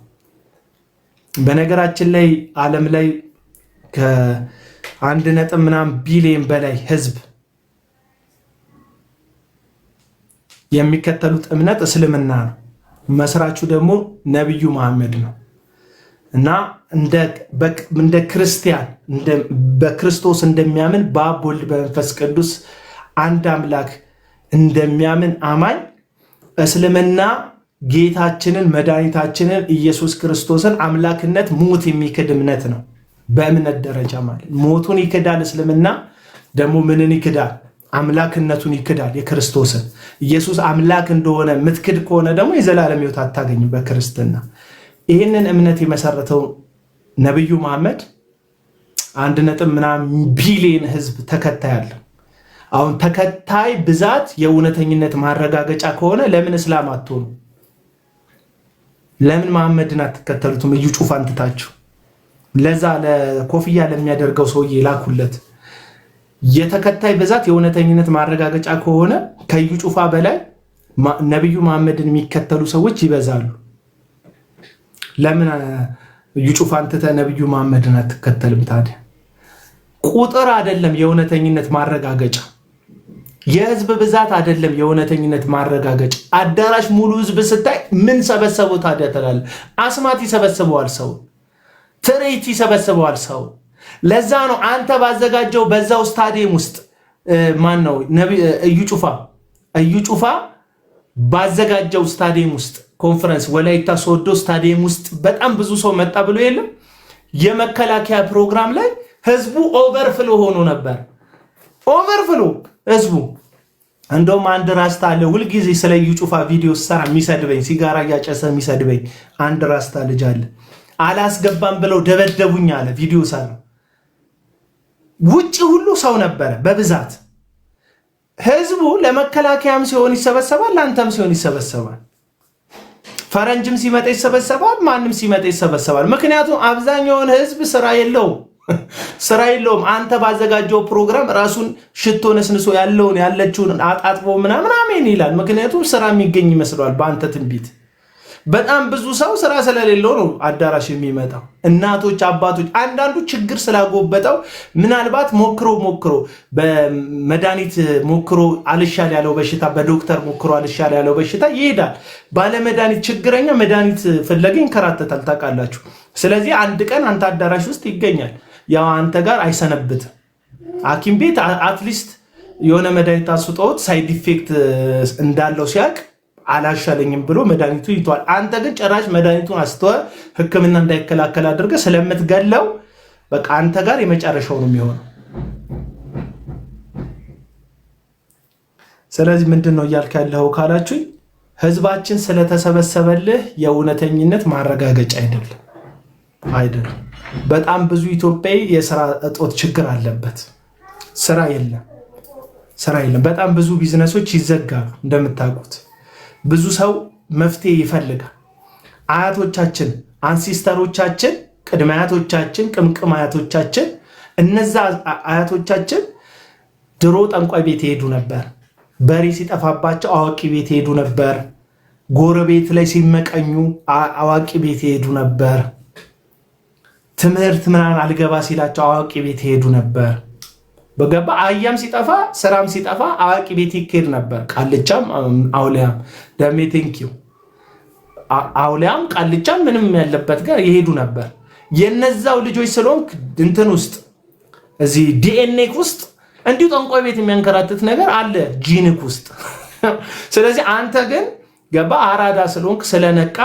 በነገራችን ላይ ዓለም ላይ ከ1.ምናምን ቢሊዮን በላይ ህዝብ የሚከተሉት እምነት እስልምና ነው። መስራቹ ደግሞ ነብዩ መሐመድ ነው እና እንደ ክርስቲያን በክርስቶስ እንደሚያምን በአብ ወልድ በመንፈስ ቅዱስ አንድ አምላክ እንደሚያምን አማኝ እስልምና ጌታችንን መድኃኒታችንን ኢየሱስ ክርስቶስን አምላክነት ሞት የሚክድ እምነት ነው። በእምነት ደረጃ ማለት ሞቱን ይክዳል። እስልምና ደግሞ ምንን ይክዳል? አምላክነቱን ይክዳል። የክርስቶስን ኢየሱስ አምላክ እንደሆነ ምትክድ ከሆነ ደግሞ የዘላለም ሕይወት አታገኝም በክርስትና። ይህንን እምነት የመሰረተው ነብዩ መሐመድ 1.ምናምን ቢሊዮን ህዝብ ተከታይ አለ። አሁን ተከታይ ብዛት የእውነተኝነት ማረጋገጫ ከሆነ ለምን እስላም አትሆኑ? ለምን መሐመድን አትከተሉትም? እዩ ጩፋን ትታችሁ ለዛ ለኮፍያ ለሚያደርገው ሰውዬ ላኩለት። የተከታይ ብዛት የእውነተኝነት ማረጋገጫ ከሆነ ከዩ ጩፋ በላይ ነብዩ መሐመድን የሚከተሉ ሰዎች ይበዛሉ። ለምን እዩ ጩፋን ትተህ ነብዩ መሐመድን አትከተልም ታዲያ? ቁጥር አይደለም የእውነተኝነት ማረጋገጫ፣ የህዝብ ብዛት አይደለም የእውነተኝነት ማረጋገጫ። አዳራሽ ሙሉ ህዝብ ስታይ ምን ሰበሰበው ታዲያ ትላለህ? አስማት ይሰበስበዋል ሰው፣ ትርኢት ይሰበስበዋል ሰው። ለዛ ነው አንተ ባዘጋጀው በዛው ስታዲየም ውስጥ ማን ነው እዩ ጩፋ ባዘጋጀው ስታዲየም ውስጥ ኮንፈረንስ ወላይታ ሶዶ ስታዲየም ውስጥ በጣም ብዙ ሰው መጣ ብሎ የለም? የመከላከያ ፕሮግራም ላይ ህዝቡ ኦቨርፍሎ ሆኖ ነበር። ኦቨርፍሎ ህዝቡ። እንደውም አንድ ራስታ አለ ሁልጊዜ ስለ እዩ ጩፋ ቪዲዮ ሰራ የሚሰድበኝ፣ ሲጋራ እያጨሰ የሚሰድበኝ አንድ ራስታ ልጅ አለ። አላስገባም ብለው ደበደቡኝ አለ። ቪዲዮ ሰራ። ውጪ ሁሉ ሰው ነበረ በብዛት። ህዝቡ ለመከላከያም ሲሆን ይሰበሰባል፣ ለአንተም ሲሆን ይሰበሰባል። ፈረንጅም ሲመጣ ይሰበሰባል፣ ማንም ሲመጣ ይሰበሰባል። ምክንያቱም አብዛኛውን ህዝብ ስራ የለውም። አንተ ባዘጋጀው ፕሮግራም ራሱን ሽቶ ነስንሶ ያለችውን አጣጥቦ ምናምን አሜን ይላል። ምክንያቱም ስራ የሚገኝ ይመስለዋል በአንተ ትንቢት። በጣም ብዙ ሰው ስራ ስለሌለው ነው አዳራሽ የሚመጣው። እናቶች፣ አባቶች፣ አንዳንዱ ችግር ስላጎበጠው ምናልባት ሞክሮ በመድኃኒት ሞክሮ አልሻል ያለው በሽታ፣ በዶክተር ሞክሮ አልሻል ያለው በሽታ ይሄዳል። ባለመድኃኒት ችግረኛ መድኃኒት ፍለጋ ይንከራተታል ታውቃላችሁ። ስለዚህ አንድ ቀን አንተ አዳራሽ ውስጥ ይገኛል። ያው አንተ ጋር አይሰነብትም። ሐኪም ቤት አትሊስት የሆነ መድኃኒት አስውጠውት ሳይድ ኢፌክት እንዳለው ሲያውቅ አላሻለኝም ብሎ መድኃኒቱ ይቷል። አንተ ግን ጭራሽ መድኃኒቱን አስተወህ ሕክምና እንዳይከላከል አድርገህ ስለምትገለው በቃ አንተ ጋር የመጨረሻው ነው የሚሆነው። ስለዚህ ምንድን ነው እያልክ ያለኸው ካላችሁኝ፣ ህዝባችን ስለተሰበሰበልህ የእውነተኝነት ማረጋገጫ አይደለም። በጣም ብዙ ኢትዮጵያዊ የስራ እጦት ችግር አለበት። ስራ የለም። በጣም ብዙ ቢዝነሶች ይዘጋሉ እንደምታውቁት። ብዙ ሰው መፍትሄ ይፈልጋል። አያቶቻችን፣ አንሲስተሮቻችን፣ ቅድመ አያቶቻችን፣ ቅምቅም አያቶቻችን፣ እነዛ አያቶቻችን ድሮ ጠንቋይ ቤት ይሄዱ ነበር። በሬ ሲጠፋባቸው አዋቂ ቤት ይሄዱ ነበር። ጎረቤት ላይ ሲመቀኙ አዋቂ ቤት ይሄዱ ነበር። ትምህርት ምናምን አልገባ ሲላቸው አዋቂ ቤት ይሄዱ ነበር። በገባ አያም ሲጠፋ ስራም ሲጠፋ አዋቂ ቤት ይሄድ ነበር። ቃልቻም አውሊያም ደሜ ቴንኪው አውሊያም ቃልቻም ምንም ያለበት ጋር ይሄዱ ነበር። የነዛው ልጆች ስለሆንክ እንትን ውስጥ እዚህ ዲኤንኤ ውስጥ እንዲሁ ጠንቋይ ቤት የሚያንከራትት ነገር አለ ጂንክ ውስጥ። ስለዚህ አንተ ግን ገባ አራዳ ስለሆንክ ስለነቃ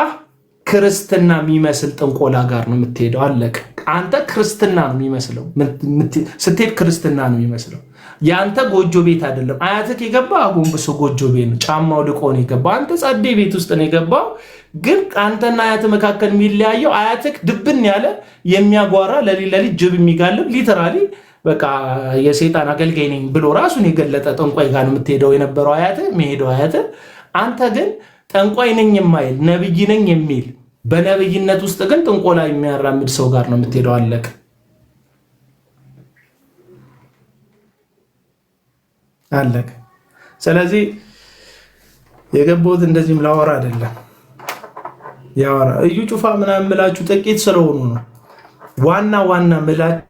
ክርስትና የሚመስል ጥንቆላ ጋር ነው የምትሄደው። አለቀ። አንተ ክርስትና ነው የሚመስለው ስትሄድ ክርስትና ነው የሚመስለው። የአንተ ጎጆ ቤት አይደለም። አያትህ የገባ አጎንብሶ ጎጆ ቤት ነው። ጫማው ልቆ ነው የገባ። አንተ ጸዴ ቤት ውስጥ ነው የገባው። ግን አንተና አያትህ መካከል የሚለያየው አያትህ ድብን ያለ የሚያጓራ ለሊት ጅብ የሚጋልብ ሊተራሊ በቃ የሰይጣን አገልጋይ ነኝ ብሎ ራሱን የገለጠ ጠንቋይ ጋር ነው የምትሄደው የነበረው አያትህ የሚሄደው አያትህ። አንተ ግን ጠንቋይ ነኝ የማይል ነብይ ነኝ የሚል በነብይነት ውስጥ ግን ጥንቆላ የሚያራምድ ሰው ጋር ነው የምትሄደው። አለቀ። አለቀ። ስለዚህ የገባሁት እንደዚህም ላወራ አይደለም። ያወራ እዩ ጩፋ ምናምን ምላችሁ ጥቂት ስለሆኑ ነው። ዋና ምላችሁ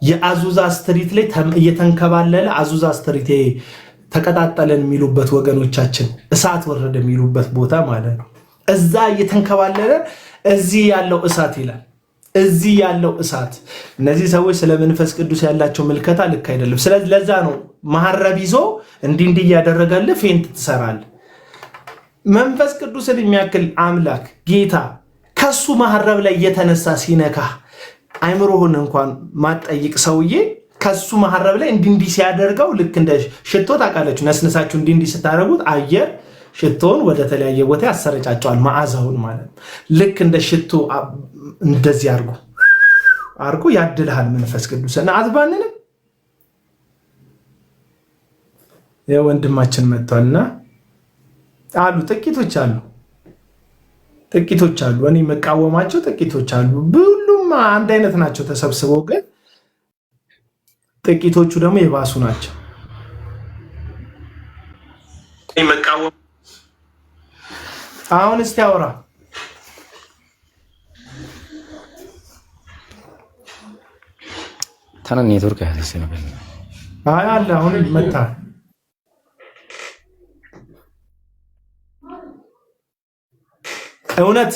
የአዙዛ ስትሪት ላይ እየተንከባለለ አዙዛ ስትሪት ተቀጣጠለን የሚሉበት ወገኖቻችን እሳት ወረደ የሚሉበት ቦታ ማለት ነው። እዛ እየተንከባለለ እዚህ ያለው እሳት ይላል። እዚህ ያለው እሳት። እነዚህ ሰዎች ስለ መንፈስ ቅዱስ ያላቸው ምልከታ ልክ አይደለም። ስለዚህ ለዛ ነው መሐረብ ይዞ እንዲህ እያደረገልህ ፌንት ትሰራለህ። መንፈስ ቅዱስን የሚያክል አምላክ ጌታ ከሱ መሐረብ ላይ እየተነሳ ሲነካ አይምሮህን እንኳን ማጠይቅ ሰውዬ ከሱ መሐረብ ላይ እንዲህ ሲያደርገው ልክ እንደ ሽቶ ታውቃላችሁ፣ ነስነሳችሁ እንዲህ ስታደርጉት አየር ሽቶውን ወደ ተለያየ ቦታ ያሰረጫቸዋል። መዓዛውን ማለት ልክ እንደ ሽቶ እንደዚህ አርጎ ያድልሃል መንፈስ ቅዱስ እና አትባንንም። የወንድማችን መጥቷልና አሉ ጥቂቶች አሉ እኔ መቃወማቸው ጥቂቶች አሉ። ሁሉም አንድ አይነት ናቸው ተሰብስበው፣ ግን ጥቂቶቹ ደግሞ የባሱ ናቸው። አሁን እስቲ አውራ ታና ኔትወርክ ያለስ ነው አለ አሁን መጣ። እውነት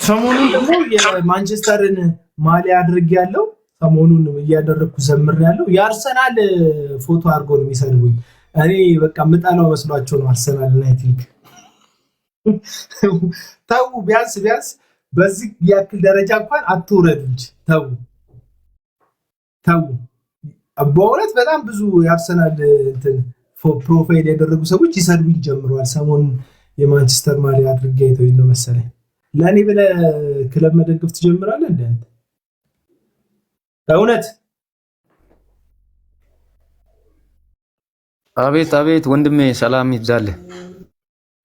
ሰሞኑን ደግሞ የማንቸስተርን ማሊያ አድርጌያለሁ። ሰሞኑን እያደረግኩ ዘምሬያለሁ። የአርሰናል ፎቶ አድርጎ ነው የሚሰድቡኝ። እኔ በቃ ምጣላው መስሏቸው ነው አርሰናል አይ ቲንክ። ተው ቢያንስ በዚህ ያክል ደረጃ እንኳን አትውረዱ እንጂ ተው። በእውነት በጣም ብዙ የአርሰናል እንትን ፕሮፋይል ያደረጉ ሰዎች ይሰድቡኝ ጀምረዋል። ሰሞኑን የማንቸስተር ማሊያ አድርጌ አይተው ነው መሰለኝ። ለእኔ ብለህ ክለብ መደገፍ ትጀምራለህ እንዴ? እውነት አቤት ወንድሜ ሰላም ይብዛልህ።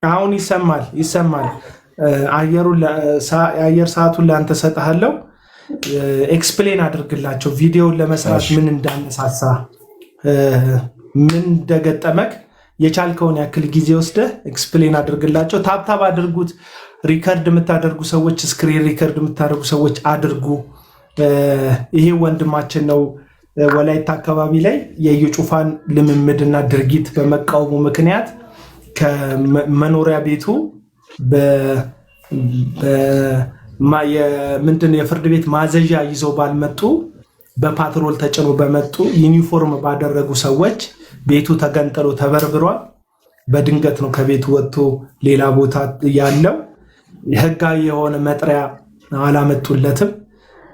አሁን ይሰማል። የአየር ሰዓቱን ለአንተ ሰጥሃለሁ። ኤክስፕሌን አድርግላቸው ቪዲዮውን ለመስራት ምን እንዳነሳሳ ምን እንደገጠመክ የቻልከውን ያክል ጊዜ ወስደህ ኤክስፕሌን አድርግላቸው። ታብታብ አድርጉት። ሪከርድ የምታደርጉ ሰዎች ስክሪን ሪከርድ የምታደርጉ ሰዎች አድርጉ። ይሄ ወንድማችን ነው ወላይታ አካባቢ ላይ የኢዩ ጩፋን ልምምድና ድርጊት በመቃወሙ ምክንያት ከመኖሪያ ቤቱ የፍርድ ቤት ማዘዣ ይዘው ባልመጡ በፓትሮል ተጭኖ በመጡ ዩኒፎርም ባደረጉ ሰዎች ቤቱ ተገንጥሎ ተበርብሯል። በድንገት ነው ከቤቱ ወጥቶ ሌላ ቦታ ያለው። ህጋዊ የሆነ መጥሪያ አላመጡለትም፣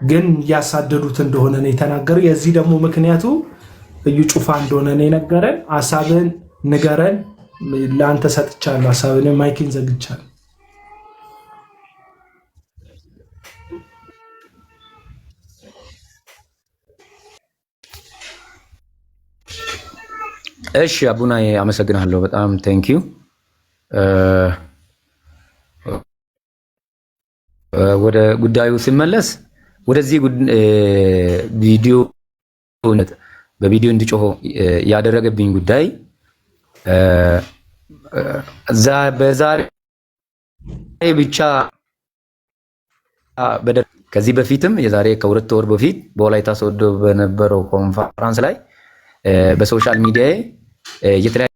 ግን እያሳደዱት እንደሆነ ነው የተናገረው። የዚህ ደግሞ ምክንያቱ እዩ ጩፋ እንደሆነ ነው የነገረን። ሐሳብህን ንገረን። ለአንተ ሰጥቻለሁ ሐሳብህን። ማይክን ዘግቻለሁ። እሺ አቡናዬ አመሰግናለሁ በጣም ቴንኪዩ። ወደ ጉዳዩ ሲመለስ ወደዚህ ቪዲዮ በቪዲዮ እንዲጮህ ያደረገብኝ ጉዳይ በዛሬ ብቻ ከዚህ በፊትም የዛሬ ከሁለት ወር በፊት በወላይታ ሶዶ በነበረው ኮንፈረንስ ላይ በሶሻል ሚዲያ የተለያዩ